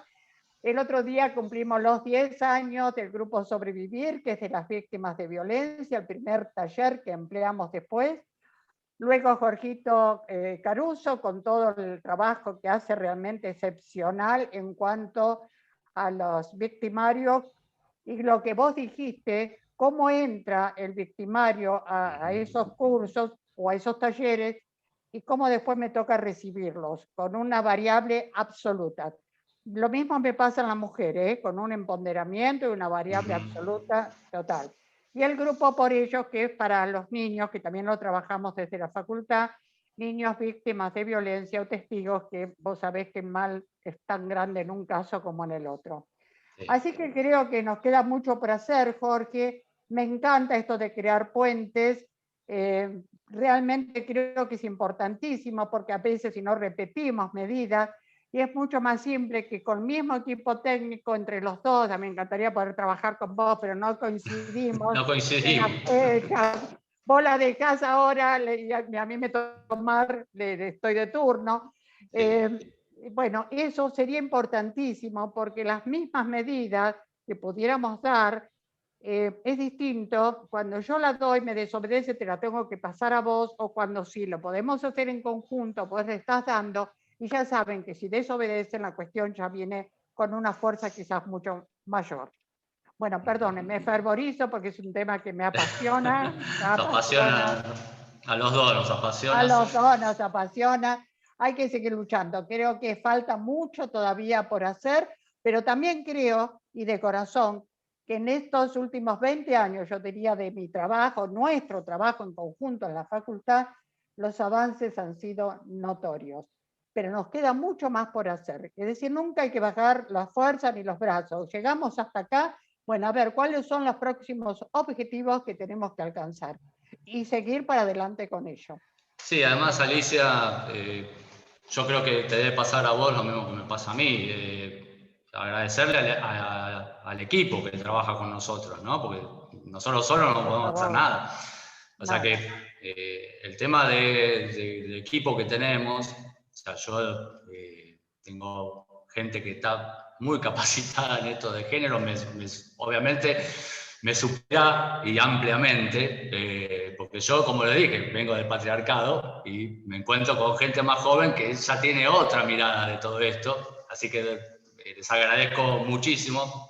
El otro día cumplimos los 10 años del grupo Sobrevivir, que es de las víctimas de violencia, el primer taller que empleamos después. Luego Jorgito Caruso, con todo el trabajo que hace realmente excepcional en cuanto a los victimarios, y lo que vos dijiste, cómo entra el victimario a esos cursos o a esos talleres y cómo después me toca recibirlos, con una variable absoluta. lo mismo me pasa en la mujer, ¿eh? Con un empoderamiento y una variable Ujú. absoluta total. Y el grupo por ello, que es para los niños, que también lo trabajamos desde la facultad, niños víctimas de violencia o testigos, que vos sabés que el mal es tan grande en un caso como en el otro. Sí. Así que creo que nos queda mucho por hacer, Jorge. Me encanta esto de crear puentes. Realmente creo que es importantísimo porque a veces si no repetimos medidas, y es mucho más simple que con el mismo equipo técnico entre los dos, a mí me encantaría poder trabajar con vos, pero no coincidimos. No coincidimos. Vos la dejás ahora, y a mí me toca tomar, estoy de turno. Bueno, eso sería importantísimo porque las mismas medidas que pudiéramos dar, es distinto, cuando yo la doy, me desobedece, te la tengo que pasar a vos, o cuando sí, lo podemos hacer en conjunto, vos le estás dando, y ya saben que si desobedecen, la cuestión ya viene con una fuerza quizás mucho mayor. Bueno, perdón, me fervorizo porque es un tema que me apasiona. Nos apasiona, a los dos nos apasiona. A los dos nos apasiona. Hay que seguir luchando. Creo que falta mucho todavía por hacer, pero también creo, y de corazón, que en estos últimos 20 años, yo diría de mi trabajo, nuestro trabajo en conjunto en la facultad, los avances han sido notorios. Pero nos queda mucho más por hacer. Es decir, nunca hay que bajar la fuerza ni los brazos. Llegamos hasta acá, bueno, a ver, ¿cuáles son los próximos objetivos que tenemos que alcanzar? Y seguir para adelante con ello. Sí, además, Alicia, yo creo que te debe pasar a vos lo mismo que me pasa a mí. Agradecerle al equipo que trabaja con nosotros, ¿no? Porque nosotros solos no podemos hacer nada. O sea que el tema de equipo que tenemos, o sea, yo tengo gente que está muy capacitada en esto de género, obviamente me supera y ampliamente, porque yo, como le dije, vengo del patriarcado y me encuentro con gente más joven que ya tiene otra mirada de todo esto, así que les agradezco muchísimo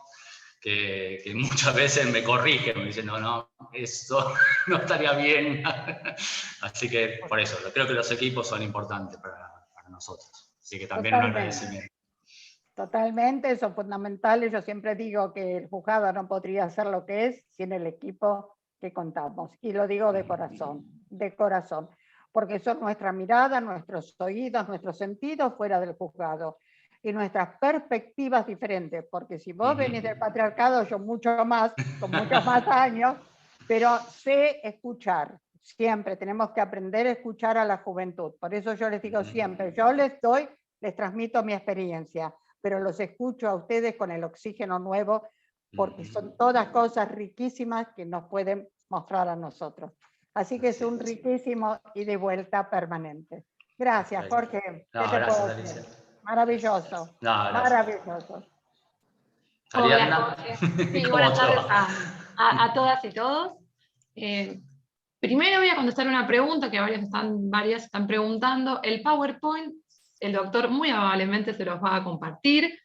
que muchas veces me corrigen, me dicen, no, esto no estaría bien. Así que por eso, creo que los equipos son importantes para nosotros, así que también un agradecimiento. Totalmente, son fundamentales. Yo siempre digo que el juzgado no podría ser lo que es sin el equipo que contamos. Y lo digo de corazón, porque son nuestra mirada, nuestros oídos, nuestros sentidos fuera del juzgado y nuestras perspectivas diferentes. Porque si vos venís del patriarcado, yo mucho más, con muchos más años, pero sé escuchar. Siempre tenemos que aprender a escuchar a la juventud. Por eso yo les digo siempre, yo les transmito mi experiencia, pero los escucho a ustedes con el oxígeno nuevo, porque son todas cosas riquísimas que nos pueden mostrar a nosotros. Así que es un riquísimo y de vuelta permanente. Gracias, Jorge. No, gracias, Alicia. Maravilloso. No, maravilloso. Hola, Jorge. Sí, buenas tardes a todas y todos. Primero voy a contestar una pregunta que varias están preguntando. El PowerPoint, el doctor muy amablemente se los va a compartir,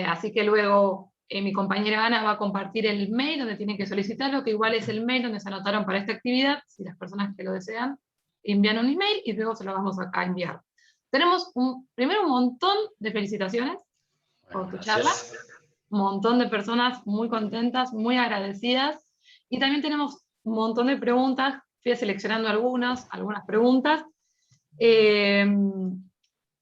así que luego mi compañera Ana va a compartir el mail donde tienen que solicitarlo, que igual es el mail donde se anotaron para esta actividad. Si las personas que lo desean envían un email y luego se lo vamos a enviar. Tenemos primero un montón de felicitaciones por tu charla, un montón de personas muy contentas, muy agradecidas, y también tenemos un montón de preguntas. Fui seleccionando algunas preguntas.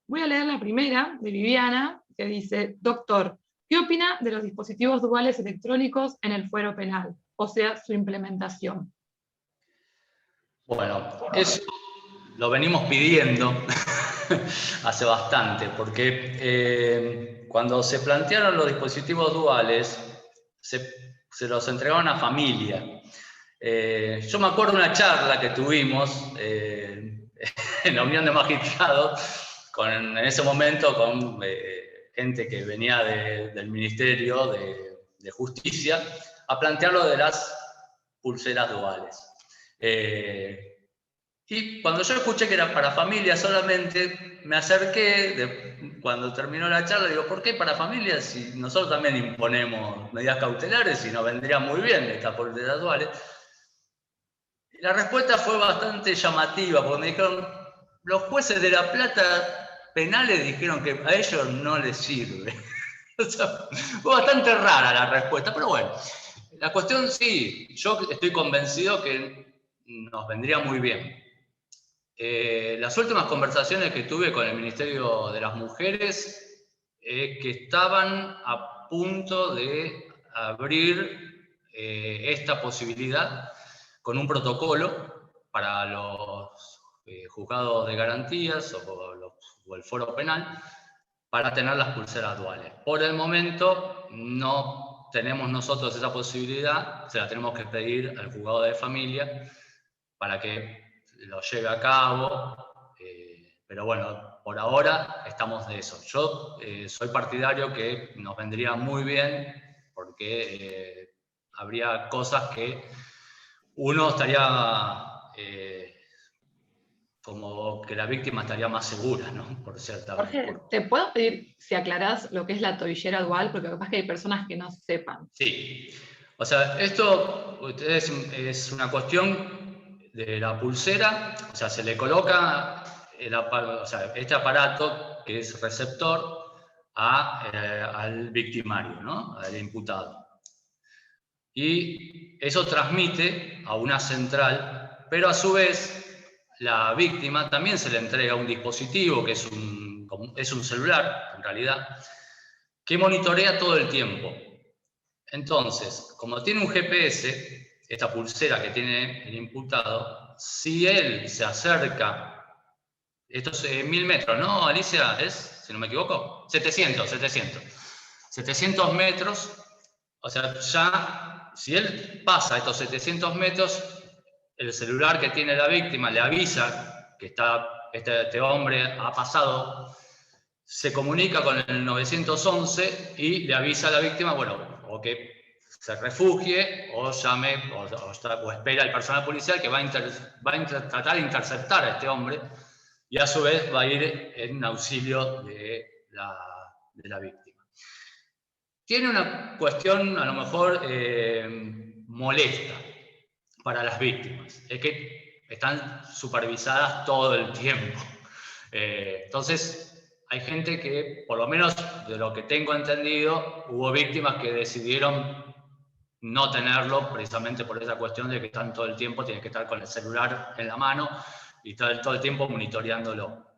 Voy a leer la primera, de Viviana, que dice: doctor, ¿qué opina de los dispositivos duales electrónicos en el fuero penal? O sea, su implementación. Bueno, eso lo venimos pidiendo hace bastante, porque cuando se plantearon los dispositivos duales, se los entregaron a familia. Yo me acuerdo de una charla que tuvimos en la Unión de Magistrados, en ese momento con gente que venía del Ministerio de Justicia, a plantear lo de las pulseras duales. Y cuando yo escuché que era para familias solamente, me acerqué, cuando terminó la charla, digo, ¿por qué para familias si nosotros también imponemos medidas cautelares y nos vendría muy bien estas pulseras duales? La respuesta fue bastante llamativa, porque me dijeron, los jueces de La Plata penales dijeron que a ellos no les sirve. O sea, fue bastante rara la respuesta, pero bueno. La cuestión sí, yo estoy convencido que nos vendría muy bien. Las últimas conversaciones que tuve con el Ministerio de las Mujeres que estaban a punto de abrir esta posibilidad con un protocolo para los juzgados de garantías o el foro penal para tener las pulseras duales. Por el momento no tenemos nosotros esa posibilidad, se la tenemos que pedir al juzgado de familia para que lo lleve a cabo, pero bueno, por ahora estamos de eso. Yo soy partidario que nos vendría muy bien porque habría cosas que uno estaría como que la víctima estaría más segura, ¿no? Por cierta. Jorge, ¿te puedo pedir si aclarás lo que es la tobillera dual? Porque capaz que hay personas que no sepan. Sí, o sea, esto es una cuestión de la pulsera, o sea, se le coloca este aparato que es receptor al victimario, ¿no? Al imputado. Y eso transmite a una central, pero a su vez la víctima también se le entrega un dispositivo que es un celular, en realidad, que monitorea todo el tiempo. Entonces, como tiene un GPS, esta pulsera que tiene el imputado, si él se acerca, estos 1000 metros, ¿no, Alicia? Si no me equivoco, 700 metros, o sea, ya, si él pasa estos 700 metros, el celular que tiene la víctima le avisa que este hombre ha pasado, se comunica con el 911 y le avisa a la víctima, bueno, o que se refugie o llame o espera al personal policial que va a tratar de interceptar a este hombre y a su vez va a ir en auxilio de la víctima. Tiene una cuestión a lo mejor molesta para las víctimas, es que están supervisadas todo el tiempo. Entonces, hay gente que, por lo menos de lo que tengo entendido, hubo víctimas que decidieron no tenerlo precisamente por esa cuestión de que están todo el tiempo, tienen que estar con el celular en la mano y todo el tiempo monitoreándolo.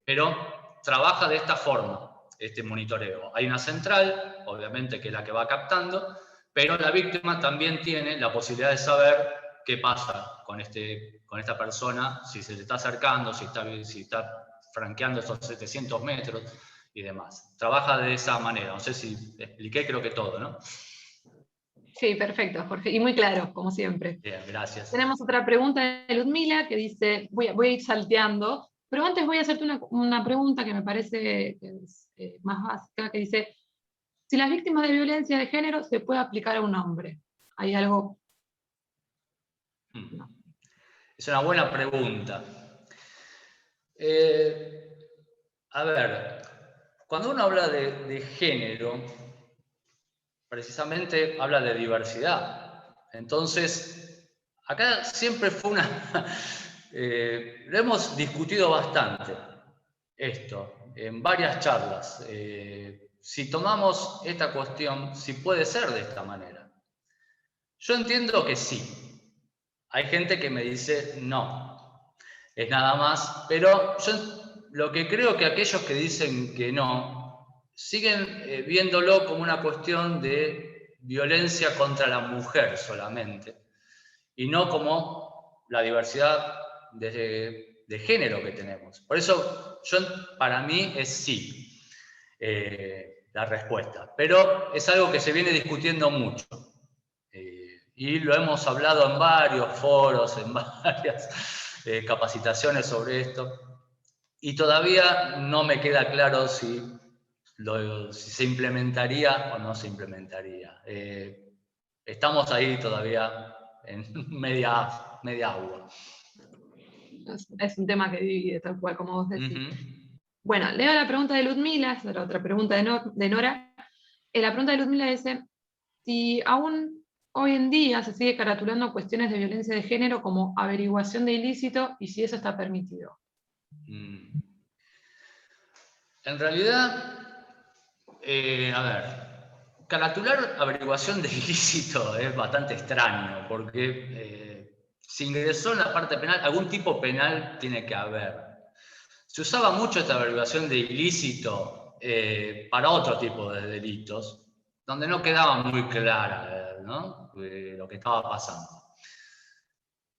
Pero trabaja de esta forma este monitoreo. Hay una central, obviamente, que es la que va captando, pero la víctima también tiene la posibilidad de saber qué pasa con esta persona, si se le está acercando, si está franqueando esos 700 metros y demás. Trabaja de esa manera. No sé si expliqué, creo que todo, ¿no? Sí, perfecto, Jorge. Y muy claro, como siempre. Bien, gracias. Tenemos otra pregunta de Ludmila que dice, voy a ir salteando, pero antes voy a hacerte una pregunta que me parece que es más básica, que dice, si las víctimas de violencia de género se puede aplicar a un hombre. ¿Hay algo? No. Es una buena pregunta. A ver, cuando uno habla de género, precisamente habla de diversidad. Entonces, acá siempre fue lo hemos discutido bastante, esto, en varias charlas. Si tomamos esta cuestión, si puede ser de esta manera. Yo entiendo que sí. Hay gente que me dice no, es nada más, pero yo lo que creo que aquellos que dicen que no, siguen viéndolo como una cuestión de violencia contra la mujer solamente, y no como la diversidad de género que tenemos. Por eso, para mí es sí la respuesta, pero es algo que se viene discutiendo mucho. Y lo hemos hablado en varios foros, en varias capacitaciones sobre esto, y todavía no me queda claro si se implementaría o no se implementaría. Estamos ahí todavía en media agua. Es un tema que divide, tal cual como vos decís. Bueno, leo la pregunta de Ludmila, esa era otra pregunta de Nora. La pregunta de Ludmila dice, si aún hoy en día se sigue caratulando cuestiones de violencia de género como averiguación de ilícito y si eso está permitido. En realidad, a ver, caratular averiguación de ilícito es bastante extraño, porque si ingresó en la parte penal, algún tipo penal tiene que haber. Se usaba mucho esta averiguación de ilícito para otro tipo de delitos, donde no quedaba muy clara, ¿no? Lo que estaba pasando.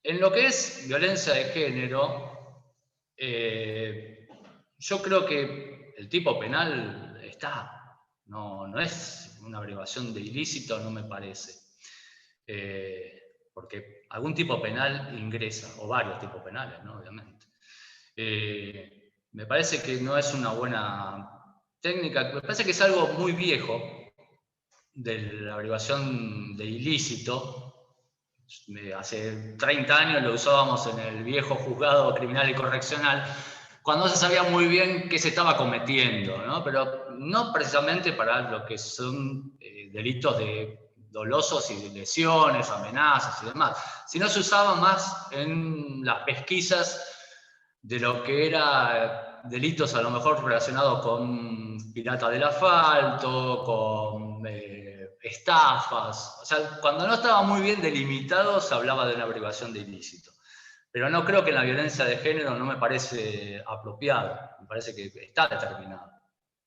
En lo que es violencia de género, yo creo que el tipo penal está, no es una averiguación de ilícito, no me parece. Porque algún tipo penal ingresa, o varios tipos penales, ¿no? Obviamente. Me parece que no es una buena técnica, me parece que es algo muy viejo de la averiguación de ilícito. Hace 30 años lo usábamos en el viejo juzgado criminal y correccional, cuando no se sabía muy bien qué se estaba cometiendo, ¿no? Pero no precisamente para lo que son delitos dolosos y de lesiones, amenazas y demás, sino se usaba más en las pesquisas de lo que era delitos a lo mejor relacionados con pirata del asfalto, con estafas. O sea, cuando no estaba muy bien delimitado se hablaba de una averiguación de ilícito. Pero no creo que en la violencia de género no me parece apropiado. Me parece que está determinado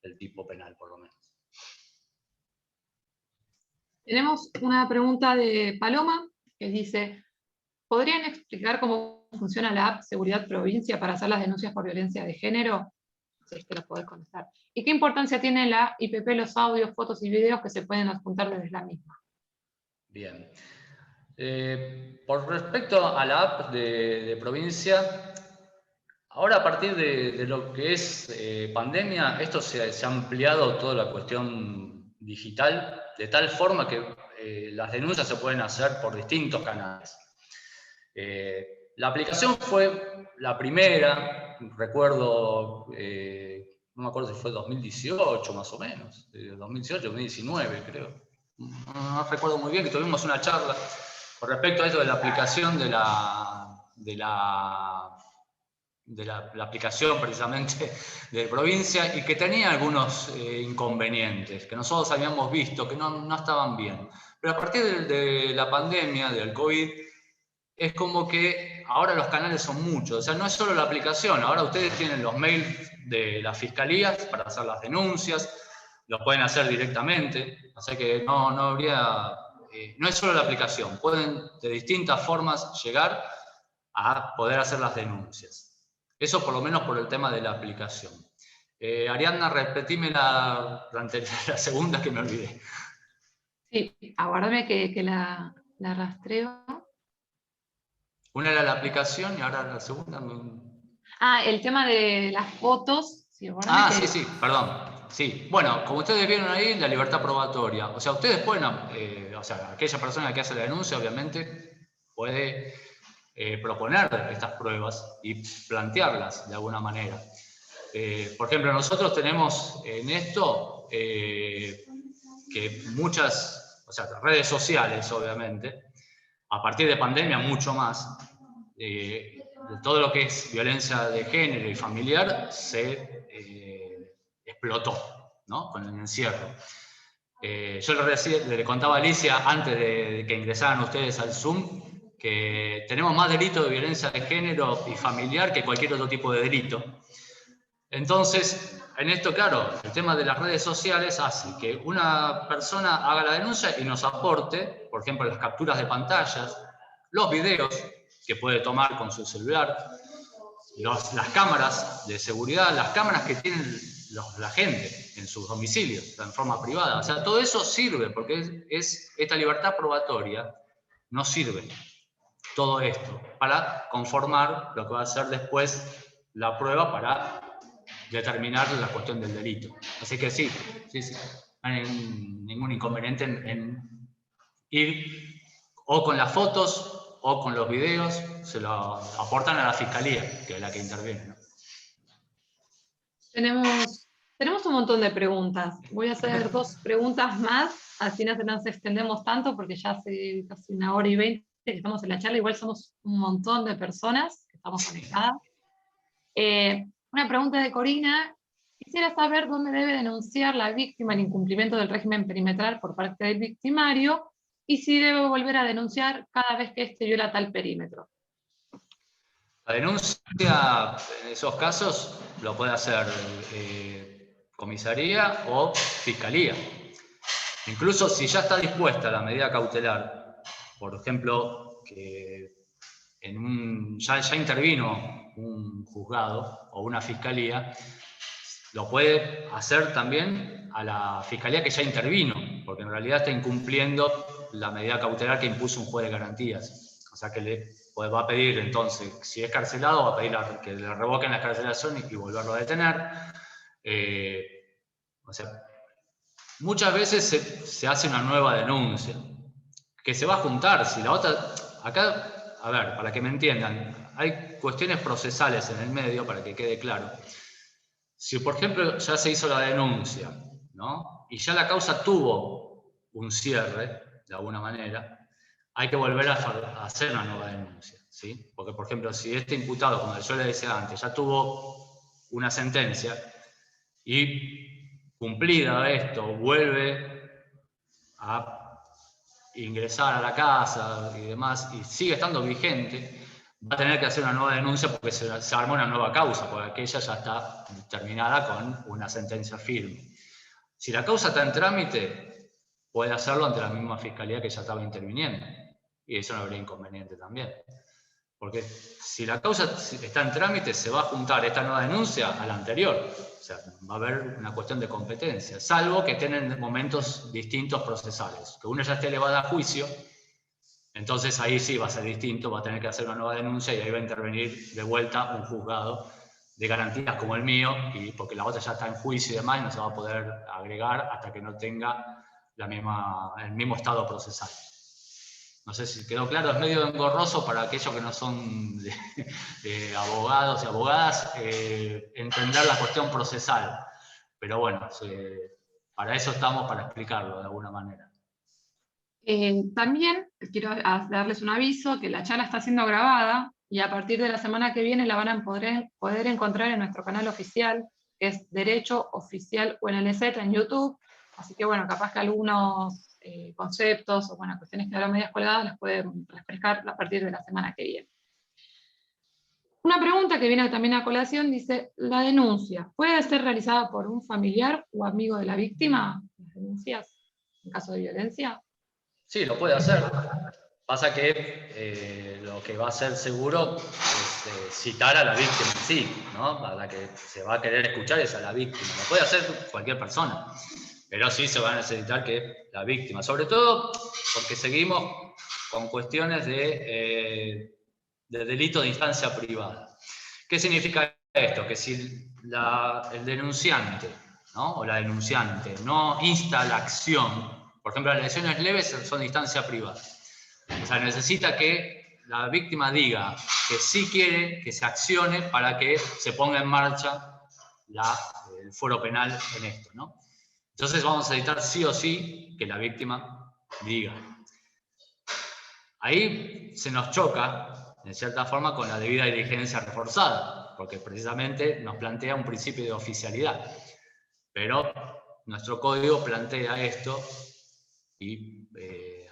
el tipo penal, por lo menos. Tenemos una pregunta de Paloma que dice, ¿podrían explicar cómo funciona la app Seguridad Provincia para hacer las denuncias por violencia de género? No sé si te lo podés contestar. ¿Y qué importancia tiene la IPP, los audios, fotos y videos que se pueden adjuntar desde la misma? Bien. Por respecto a la app de provincia, ahora a partir de lo que es pandemia, esto se ha ampliado toda la cuestión digital, de tal forma que las denuncias se pueden hacer por distintos canales. La aplicación fue la primera, recuerdo, no me acuerdo si fue 2018 más o menos, 2018, 2019 creo. No recuerdo muy bien, que tuvimos una charla con respecto a esto de la aplicación de la aplicación precisamente de provincia y que tenía algunos inconvenientes que nosotros habíamos visto que no estaban bien. Pero a partir de la pandemia, del COVID, es como que ahora los canales son muchos. O sea, no es solo la aplicación, ahora ustedes tienen los mails de las fiscalías para hacer las denuncias, lo pueden hacer directamente, o sea que no habría, no es solo la aplicación, pueden de distintas formas llegar a poder hacer las denuncias. Eso por lo menos por el tema de la aplicación. Ariadna, repetime la segunda que me olvidé. Sí, aguárdame que la rastreo. Una era la aplicación y ahora la segunda. El tema de las fotos. Sí, sí, perdón. Sí, bueno, como ustedes vieron ahí, la libertad probatoria. O sea, ustedes pueden, o sea, aquella persona que hace la denuncia, obviamente, puede proponer estas pruebas y plantearlas de alguna manera. Por ejemplo, nosotros tenemos en esto que muchas, o sea, redes sociales, obviamente, a partir de pandemia mucho más, de todo lo que es violencia de género y familiar se explotó, ¿no? Con el encierro. Yo le contaba a Alicia antes de que ingresaran ustedes al Zoom que tenemos más delitos de violencia de género y familiar que cualquier otro tipo de delito. Entonces, en esto, claro, el tema de las redes sociales hace que una persona haga la denuncia y nos aporte, por ejemplo, las capturas de pantallas, los videos que puede tomar con su celular, las cámaras de seguridad, las cámaras que tienen la gente en sus domicilios, en forma privada. O sea, todo eso sirve, porque esta libertad probatoria nos sirve, todo esto, para conformar lo que va a ser después la prueba para determinar la cuestión del delito. Así que sí, no hay ningún inconveniente en ir o con las fotos o con los videos, se lo aportan a la fiscalía, que es la que interviene, ¿no? Tenemos un montón de preguntas. Voy a hacer 2 preguntas más, así no nos extendemos tanto, porque ya hace casi 1 hora y 20 que estamos en la charla, igual somos un montón de personas que estamos conectadas. Una pregunta de Corina, quisiera saber dónde debe denunciar la víctima el incumplimiento del régimen perimetral por parte del victimario y si debe volver a denunciar cada vez que éste viola tal perímetro. La denuncia, en esos casos, lo puede hacer comisaría o fiscalía. Incluso si ya está dispuesta la medida cautelar, por ejemplo, que ya intervino un juzgado o una fiscalía, lo puede hacer también a la fiscalía que ya intervino, porque en realidad está incumpliendo la medida cautelar que impuso un juez de garantías. O sea que va a pedir entonces, si es carcelado, va a pedir que le revoquen la excarcelación y volverlo a detener. O sea, muchas veces se hace una nueva denuncia, que se va a juntar. Si la otra, acá, a ver, para que me entiendan, hay cuestiones procesales en el medio, para que quede claro. Si, por ejemplo, ya se hizo la denuncia, ¿no? Y ya la causa tuvo un cierre, de alguna manera, hay que volver a hacer una nueva denuncia, ¿sí? Porque, por ejemplo, si este imputado, como yo le decía antes, ya tuvo una sentencia y cumplida esto, vuelve a ingresar a la casa y demás, y sigue estando vigente, va a tener que hacer una nueva denuncia porque se armó una nueva causa, porque aquella ya está terminada con una sentencia firme. Si la causa está en trámite, puede hacerlo ante la misma fiscalía que ya estaba interviniendo. Y eso no habría inconveniente también. Porque si la causa está en trámite, se va a juntar esta nueva denuncia a la anterior. O sea, va a haber una cuestión de competencia, salvo que estén en momentos distintos procesales. Que uno ya esté elevado a juicio, entonces ahí sí va a ser distinto, va a tener que hacer una nueva denuncia y ahí va a intervenir de vuelta un juzgado de garantías como el mío, y porque la otra ya está en juicio y demás, y no se va a poder agregar hasta que no tenga el mismo estado procesal. No sé si quedó claro, es medio engorroso para aquellos que no son de abogados y abogadas entender la cuestión procesal. Pero bueno, para eso estamos, para explicarlo de alguna manera. También quiero darles un aviso que la charla está siendo grabada y a partir de la semana que viene la van a poder encontrar en nuestro canal oficial, que es Derecho Oficial UNLZ en YouTube. Así que bueno, capaz que algunos conceptos o bueno, cuestiones que hablan medias colgadas las pueden refrescar a partir de la semana que viene. Una pregunta que viene también a colación dice, ¿la denuncia puede ser realizada por un familiar o amigo de la víctima? ¿Las denuncias en caso de violencia? Sí, lo puede hacer. Pasa que lo que va a ser seguro es citar a la víctima en sí, ¿no? A la que se va a querer escuchar es a la víctima. Lo puede hacer cualquier persona, pero sí se va a necesitar que la víctima, sobre todo porque seguimos con cuestiones de delito de instancia privada. ¿Qué significa esto? Que si el denunciante, ¿no? O la denunciante no insta la acción, por ejemplo, las lesiones leves son de instancia privada. O sea, necesita que la víctima diga que sí quiere que se accione para que se ponga en marcha el fuero penal en esto, ¿no? Entonces vamos a necesitar sí o sí que la víctima diga. Ahí se nos choca, en cierta forma, con la debida diligencia reforzada, porque precisamente nos plantea un principio de oficialidad. Pero nuestro código plantea esto y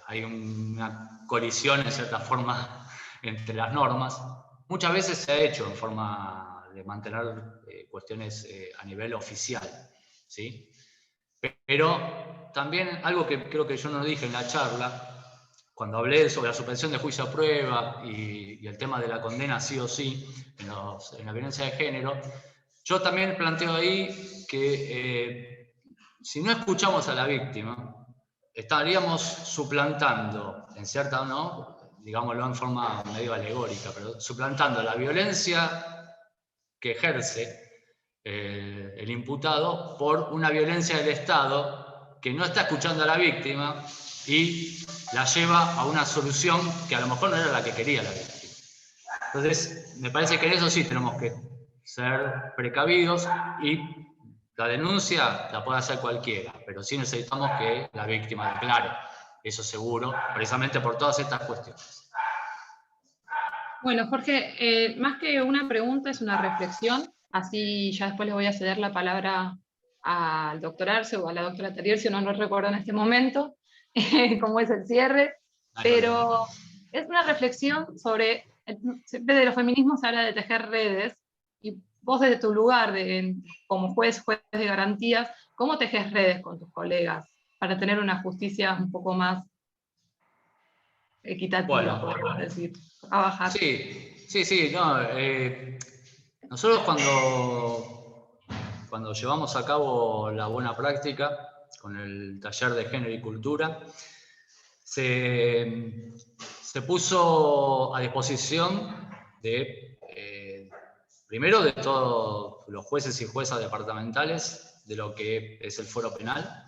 hay una colisión, en cierta forma, entre las normas. Muchas veces se ha hecho en forma de mantener cuestiones a nivel oficial, ¿sí? Pero también algo que creo que yo no dije en la charla, cuando hablé sobre la suspensión de juicio a prueba y el tema de la condena sí o sí en la violencia de género, yo también planteo ahí que si no escuchamos a la víctima, estaríamos suplantando, en cierta, ¿no? Digámoslo en forma medio alegórica, pero suplantando la violencia que ejerce el imputado por una violencia del Estado que no está escuchando a la víctima y la lleva a una solución que a lo mejor no era la que quería la víctima. Entonces, me parece que en eso sí tenemos que ser precavidos y la denuncia la puede hacer cualquiera, pero sí necesitamos que la víctima declare, eso seguro, precisamente por todas estas cuestiones. Bueno, Jorge, más que una pregunta es una reflexión así ya después le voy a ceder la palabra al doctor Arce o a la doctora Talier, no recuerdo en este momento cómo es el cierre, pero es una reflexión sobre, siempre de los feminismos se habla de tejer redes, y vos desde tu lugar como juez de garantías, ¿cómo tejes redes con tus colegas para tener una justicia un poco más equitativa, podemos decir, a bajar? Sí, no, nosotros cuando llevamos a cabo la buena práctica con el taller de género y cultura, se puso a disposición primero de todos los jueces y juezas departamentales de lo que es el foro penal,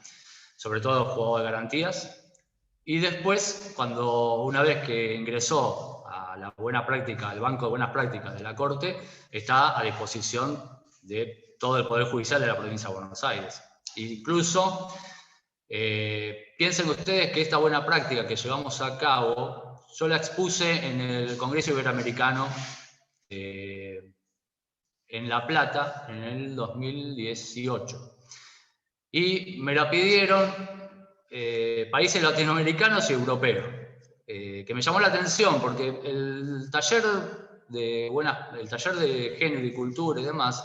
sobre todo el juzgado de garantías, y después, una vez que ingresó a la buena práctica, al banco de buenas prácticas de la Corte, está a disposición de todo el Poder Judicial de la provincia de Buenos Aires. Incluso, piensen ustedes que esta buena práctica que llevamos a cabo, yo la expuse en el Congreso Iberoamericano en La Plata en el 2018. Y me la pidieron países latinoamericanos y europeos, que me llamó la atención porque el taller de género y cultura y demás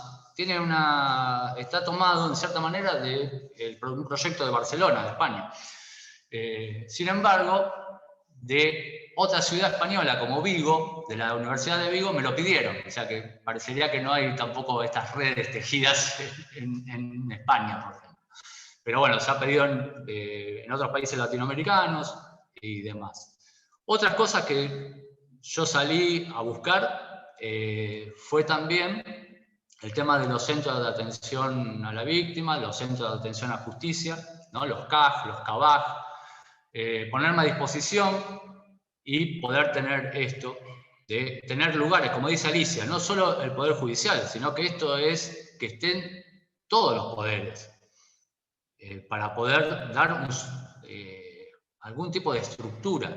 está tomado en cierta manera de un proyecto de Barcelona, de España. Sin embargo, de otra ciudad española como Vigo, de la Universidad de Vigo, me lo pidieron. O sea que parecería que no hay tampoco estas redes tejidas en España, por ejemplo. Pero bueno, se ha pedido en otros países latinoamericanos y demás. Otras cosas que yo salí a buscar fue también el tema de los centros de atención a la víctima, los centros de atención a justicia, ¿no? Los CAJ, los CABAJ, ponerme a disposición y poder tener esto, de tener lugares, como dice Alicia, no solo el Poder Judicial, sino que esto es que estén todos los poderes, para poder dar algún tipo de estructura.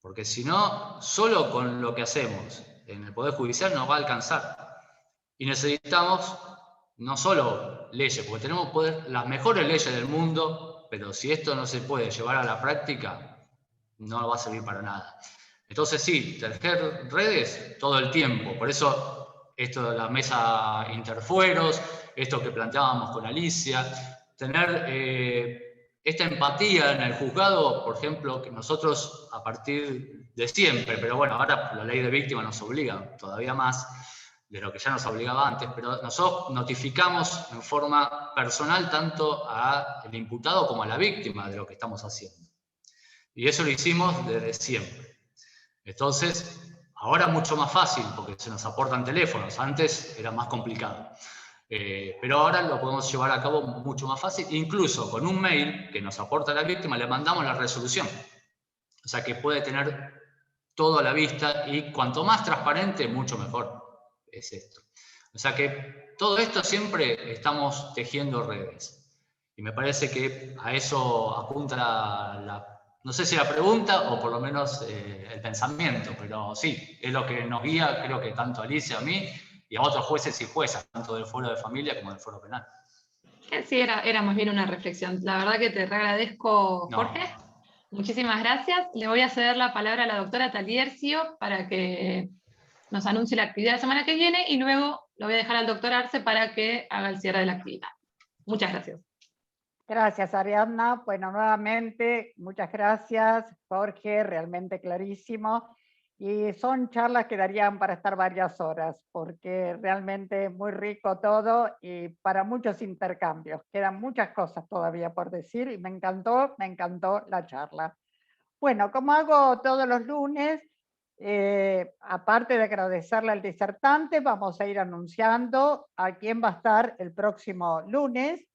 Porque si no, solo con lo que hacemos en el Poder Judicial nos va a alcanzar. Y necesitamos no solo leyes, porque tenemos las mejores leyes del mundo, pero si esto no se puede llevar a la práctica, no va a servir para nada. Entonces sí, tejer redes todo el tiempo. Por eso esto de la mesa interfueros, esto que planteábamos con Alicia, tener esta empatía en el juzgado, por ejemplo, que nosotros a partir de siempre, pero bueno, ahora la ley de víctima nos obliga todavía más de lo que ya nos obligaba antes, pero nosotros notificamos en forma personal tanto al imputado como a la víctima de lo que estamos haciendo. Y eso lo hicimos desde siempre. Entonces, ahora mucho más fácil porque se nos aportan teléfonos, antes era más complicado. Pero ahora lo podemos llevar a cabo mucho más fácil, incluso con un mail que nos aporta la víctima, le mandamos la resolución. O sea que puede tener todo a la vista y cuanto más transparente, mucho mejor es esto. O sea que todo esto siempre estamos tejiendo redes. Y me parece que a eso apunta no sé si la pregunta o por lo menos el pensamiento, pero sí, es lo que nos guía, creo que tanto a Alicia, a mí y a otros jueces y juezas, tanto del Foro de Familia como del Foro Penal. Sí, era más bien una reflexión. La verdad que te agradezco, Jorge. No. Muchísimas gracias. Le voy a ceder la palabra a la doctora Taliercio para que nos anuncie la actividad la semana que viene y luego lo voy a dejar al doctor Arce para que haga el cierre de la actividad. Muchas gracias. Gracias, Ariadna. Bueno, nuevamente, muchas gracias, Jorge, realmente clarísimo. Y son charlas que darían para estar varias horas, porque realmente muy rico todo y para muchos intercambios. Quedan muchas cosas todavía por decir y me encantó la charla. Bueno, como hago todos los lunes, aparte de agradecerle al disertante, vamos a ir anunciando a quién va a estar el próximo lunes.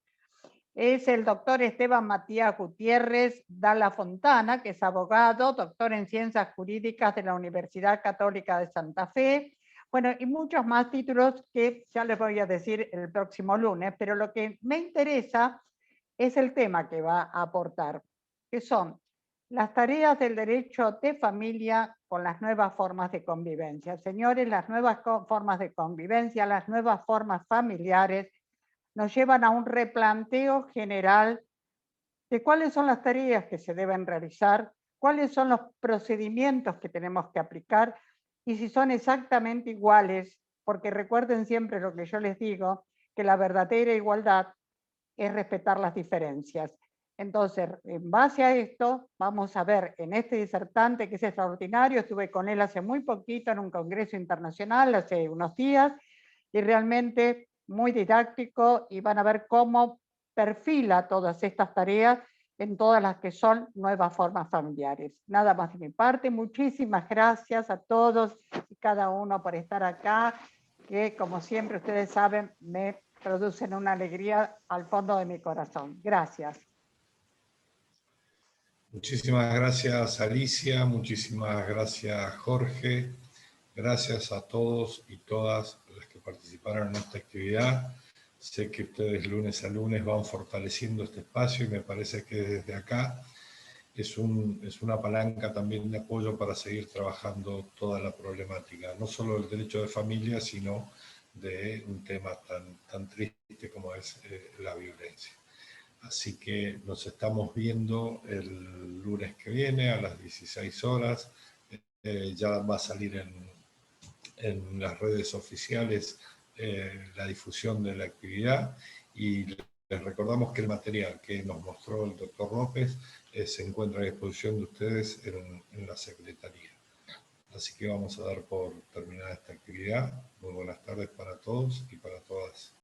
Es el doctor Esteban Matías Gutiérrez Dalla Fontana, que es abogado, doctor en Ciencias Jurídicas de la Universidad Católica de Santa Fe. Bueno, y muchos más títulos que ya les voy a decir el próximo lunes, pero lo que me interesa es el tema que va a aportar, que son Las tareas del derecho de familia con las nuevas formas de convivencia. Señores, las nuevas formas de convivencia, las nuevas formas familiares, nos llevan a un replanteo general de cuáles son las tareas que se deben realizar, cuáles son los procedimientos que tenemos que aplicar y si son exactamente iguales, porque recuerden siempre lo que yo les digo, que la verdadera igualdad es respetar las diferencias. Entonces, en base a esto, vamos a ver en este disertante, que es extraordinario, estuve con él hace muy poquito en un congreso internacional, hace unos días, y realmente muy didáctico, y van a ver cómo perfila todas estas tareas en todas las que son nuevas formas familiares. Nada más de mi parte, muchísimas gracias a todos y cada uno por estar acá, que como siempre ustedes saben, me producen una alegría al fondo de mi corazón. Gracias. Muchísimas gracias, Alicia, muchísimas gracias, Jorge. Gracias a todos y todas las que participaron en esta actividad. Sé que ustedes lunes a lunes van fortaleciendo este espacio y me parece que desde acá es una palanca también de apoyo para seguir trabajando toda la problemática, no solo del derecho de familia, sino de un tema tan triste como es la violencia. Así que nos estamos viendo el lunes que viene a las 16 horas. Ya va a salir en las redes oficiales la difusión de la actividad y les recordamos que el material que nos mostró el doctor López se encuentra a disposición de ustedes en la Secretaría. Así que vamos a dar por terminada esta actividad. Muy buenas tardes para todos y para todas.